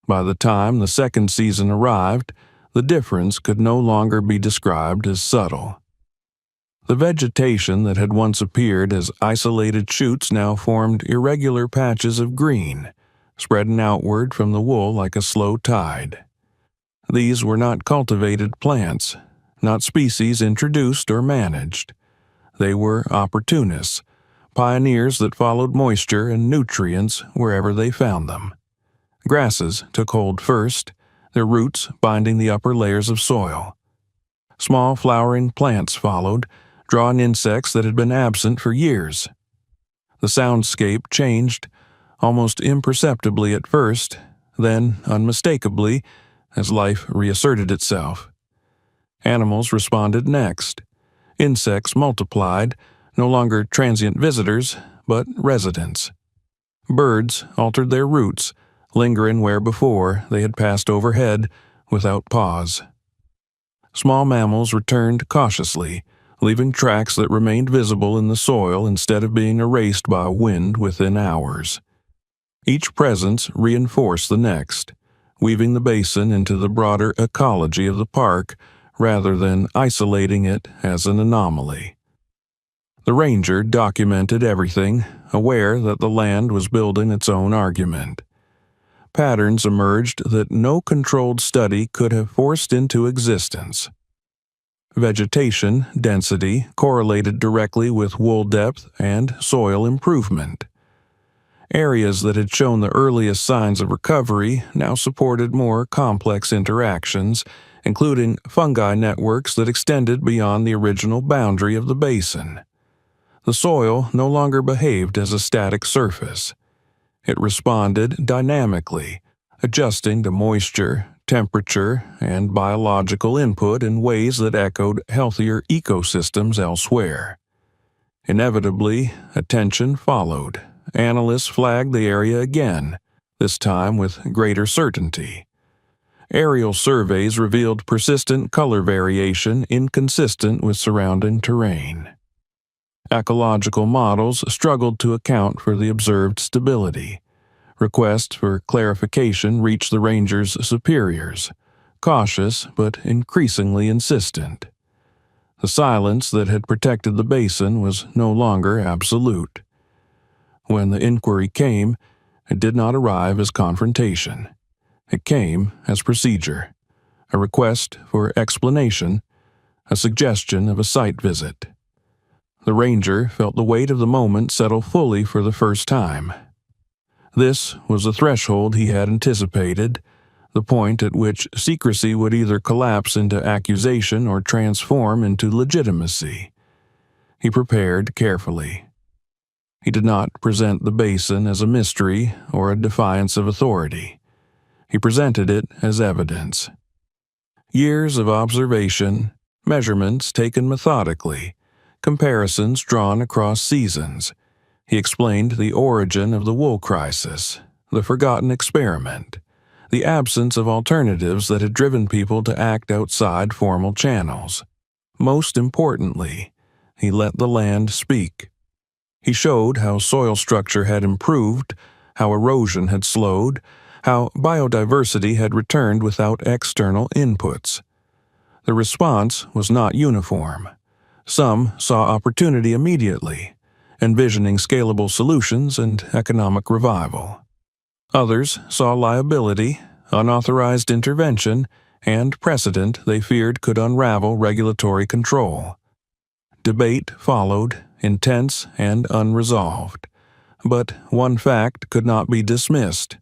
By the time the second season arrived, the difference could no longer be described as subtle. The vegetation that had once appeared as isolated shoots now formed irregular patches of green, spreading outward from the wool like a slow tide. These were not cultivated plants, not species introduced or managed. They were opportunists, pioneers that followed moisture and nutrients wherever they found them. Grasses took hold first, their roots binding the upper layers of soil. Small flowering plants followed, drawing insects that had been absent for years. The soundscape changed, almost imperceptibly at first, then unmistakably, as life reasserted itself. Animals responded next. Insects multiplied, no longer transient visitors, but residents. Birds altered their routes, lingering where before they had passed overhead without pause. Small mammals returned cautiously, leaving tracks that remained visible in the soil instead of being erased by wind within hours. Each presence reinforced the next, weaving the basin into the broader ecology of the park rather than isolating it as an anomaly. The ranger documented everything, aware that the land was building its own argument. Patterns emerged that no controlled study could have forced into existence. Vegetation density correlated directly with wool depth and soil improvement. Areas that had shown the earliest signs of recovery now supported more complex interactions, including fungi networks that extended beyond the original boundary of the basin. The soil no longer behaved as a static surface. It responded dynamically, adjusting to moisture, temperature, and biological input in ways that echoed healthier ecosystems elsewhere. Inevitably, attention followed. Analysts flagged the area again, this time with greater certainty. Aerial surveys revealed persistent color variation inconsistent with surrounding terrain. Ecological models struggled to account for the observed stability. Requests for clarification reached the rangers' superiors, cautious but increasingly insistent. The silence that had protected the basin was no longer absolute. When the inquiry came, it did not arrive as confrontation. It came as procedure, a request for explanation, a suggestion of a site visit. The ranger felt the weight of the moment settle fully for the first time. This was the threshold he had anticipated, the point at which secrecy would either collapse into accusation or transform into legitimacy. He prepared carefully. He did not present the basin as a mystery or a defiance of authority. He presented it as evidence. Years of observation, measurements taken methodically, comparisons drawn across seasons. He explained the origin of the wool crisis, the forgotten experiment, the absence of alternatives that had driven people to act outside formal channels. Most importantly, he let the land speak. He showed how soil structure had improved, how erosion had slowed, how biodiversity had returned without external inputs. The response was not uniform. Some saw opportunity immediately, envisioning scalable solutions and economic revival. Others saw liability, unauthorized intervention, and precedent they feared could unravel regulatory control. Debate followed, intense and unresolved. But one fact could not be dismissed.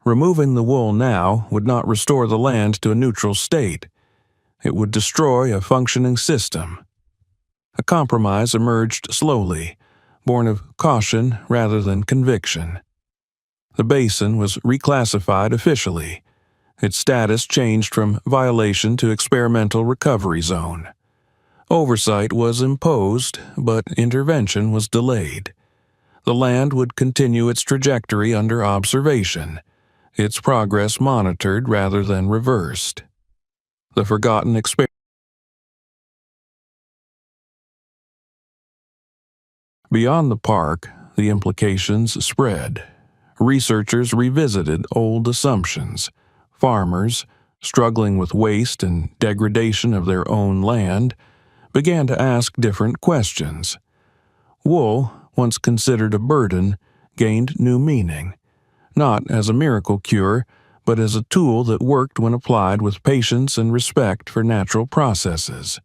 Removing the wool now would not restore the land to a neutral state. It would destroy a functioning system. A compromise emerged slowly, born of caution rather than conviction. The basin was reclassified officially. Its status changed from violation to experimental recovery zone. Oversight was imposed, but intervention was delayed. The land would continue its trajectory under observation, its progress monitored rather than reversed. The forgotten experiment. Beyond the park, the implications spread. Researchers revisited old assumptions. Farmers, struggling with waste and degradation of their own land, began to ask different questions. Wool, once considered a burden, gained new meaning, not as a miracle cure, but as a tool that worked when applied with patience and respect for natural processes.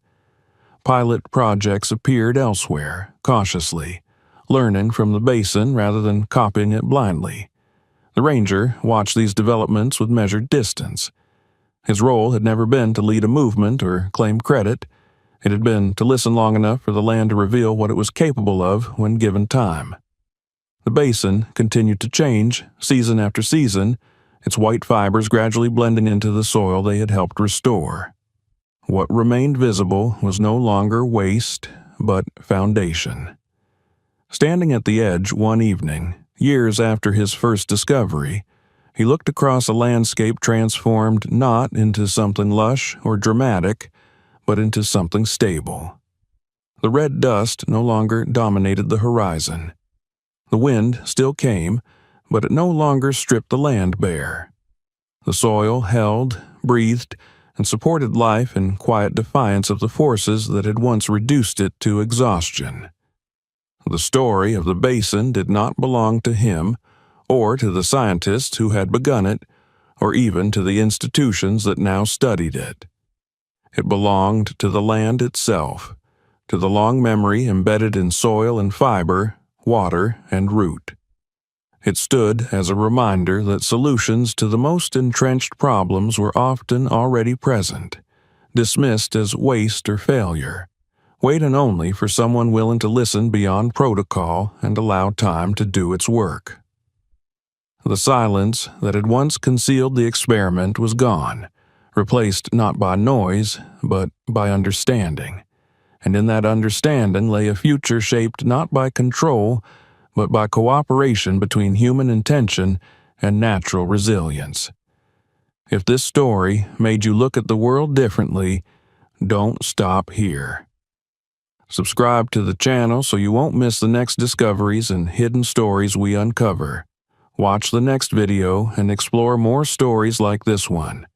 Pilot projects appeared elsewhere, cautiously, learning from the basin rather than copying it blindly. The ranger watched these developments with measured distance. His role had never been to lead a movement or claim credit. It had been to listen long enough for the land to reveal what it was capable of when given time. The basin continued to change, season after season, its white fibers gradually blending into the soil they had helped restore. What remained visible was no longer waste, but foundation. Standing at the edge one evening, years after his first discovery, he looked across a landscape transformed not into something lush or dramatic, but into something stable. The red dust no longer dominated the horizon. The wind still came, but it no longer stripped the land bare. The soil held, breathed, and supported life in quiet defiance of the forces that had once reduced it to exhaustion. The story of the basin did not belong to him, or to the scientists who had begun it, or even to the institutions that now studied it. It belonged to the land itself, to the long memory embedded in soil and fiber, water and root. It stood as a reminder that solutions to the most entrenched problems were often already present, dismissed as waste or failure, waiting only for someone willing to listen beyond protocol and allow time to do its work. The silence that had once concealed the experiment was gone, replaced not by noise, but by understanding. And in that understanding lay a future shaped not by control, but by cooperation between human intention and natural resilience. If this story made you look at the world differently, don't stop here. Subscribe to the channel so you won't miss the next discoveries and hidden stories we uncover. Watch the next video and explore more stories like this one.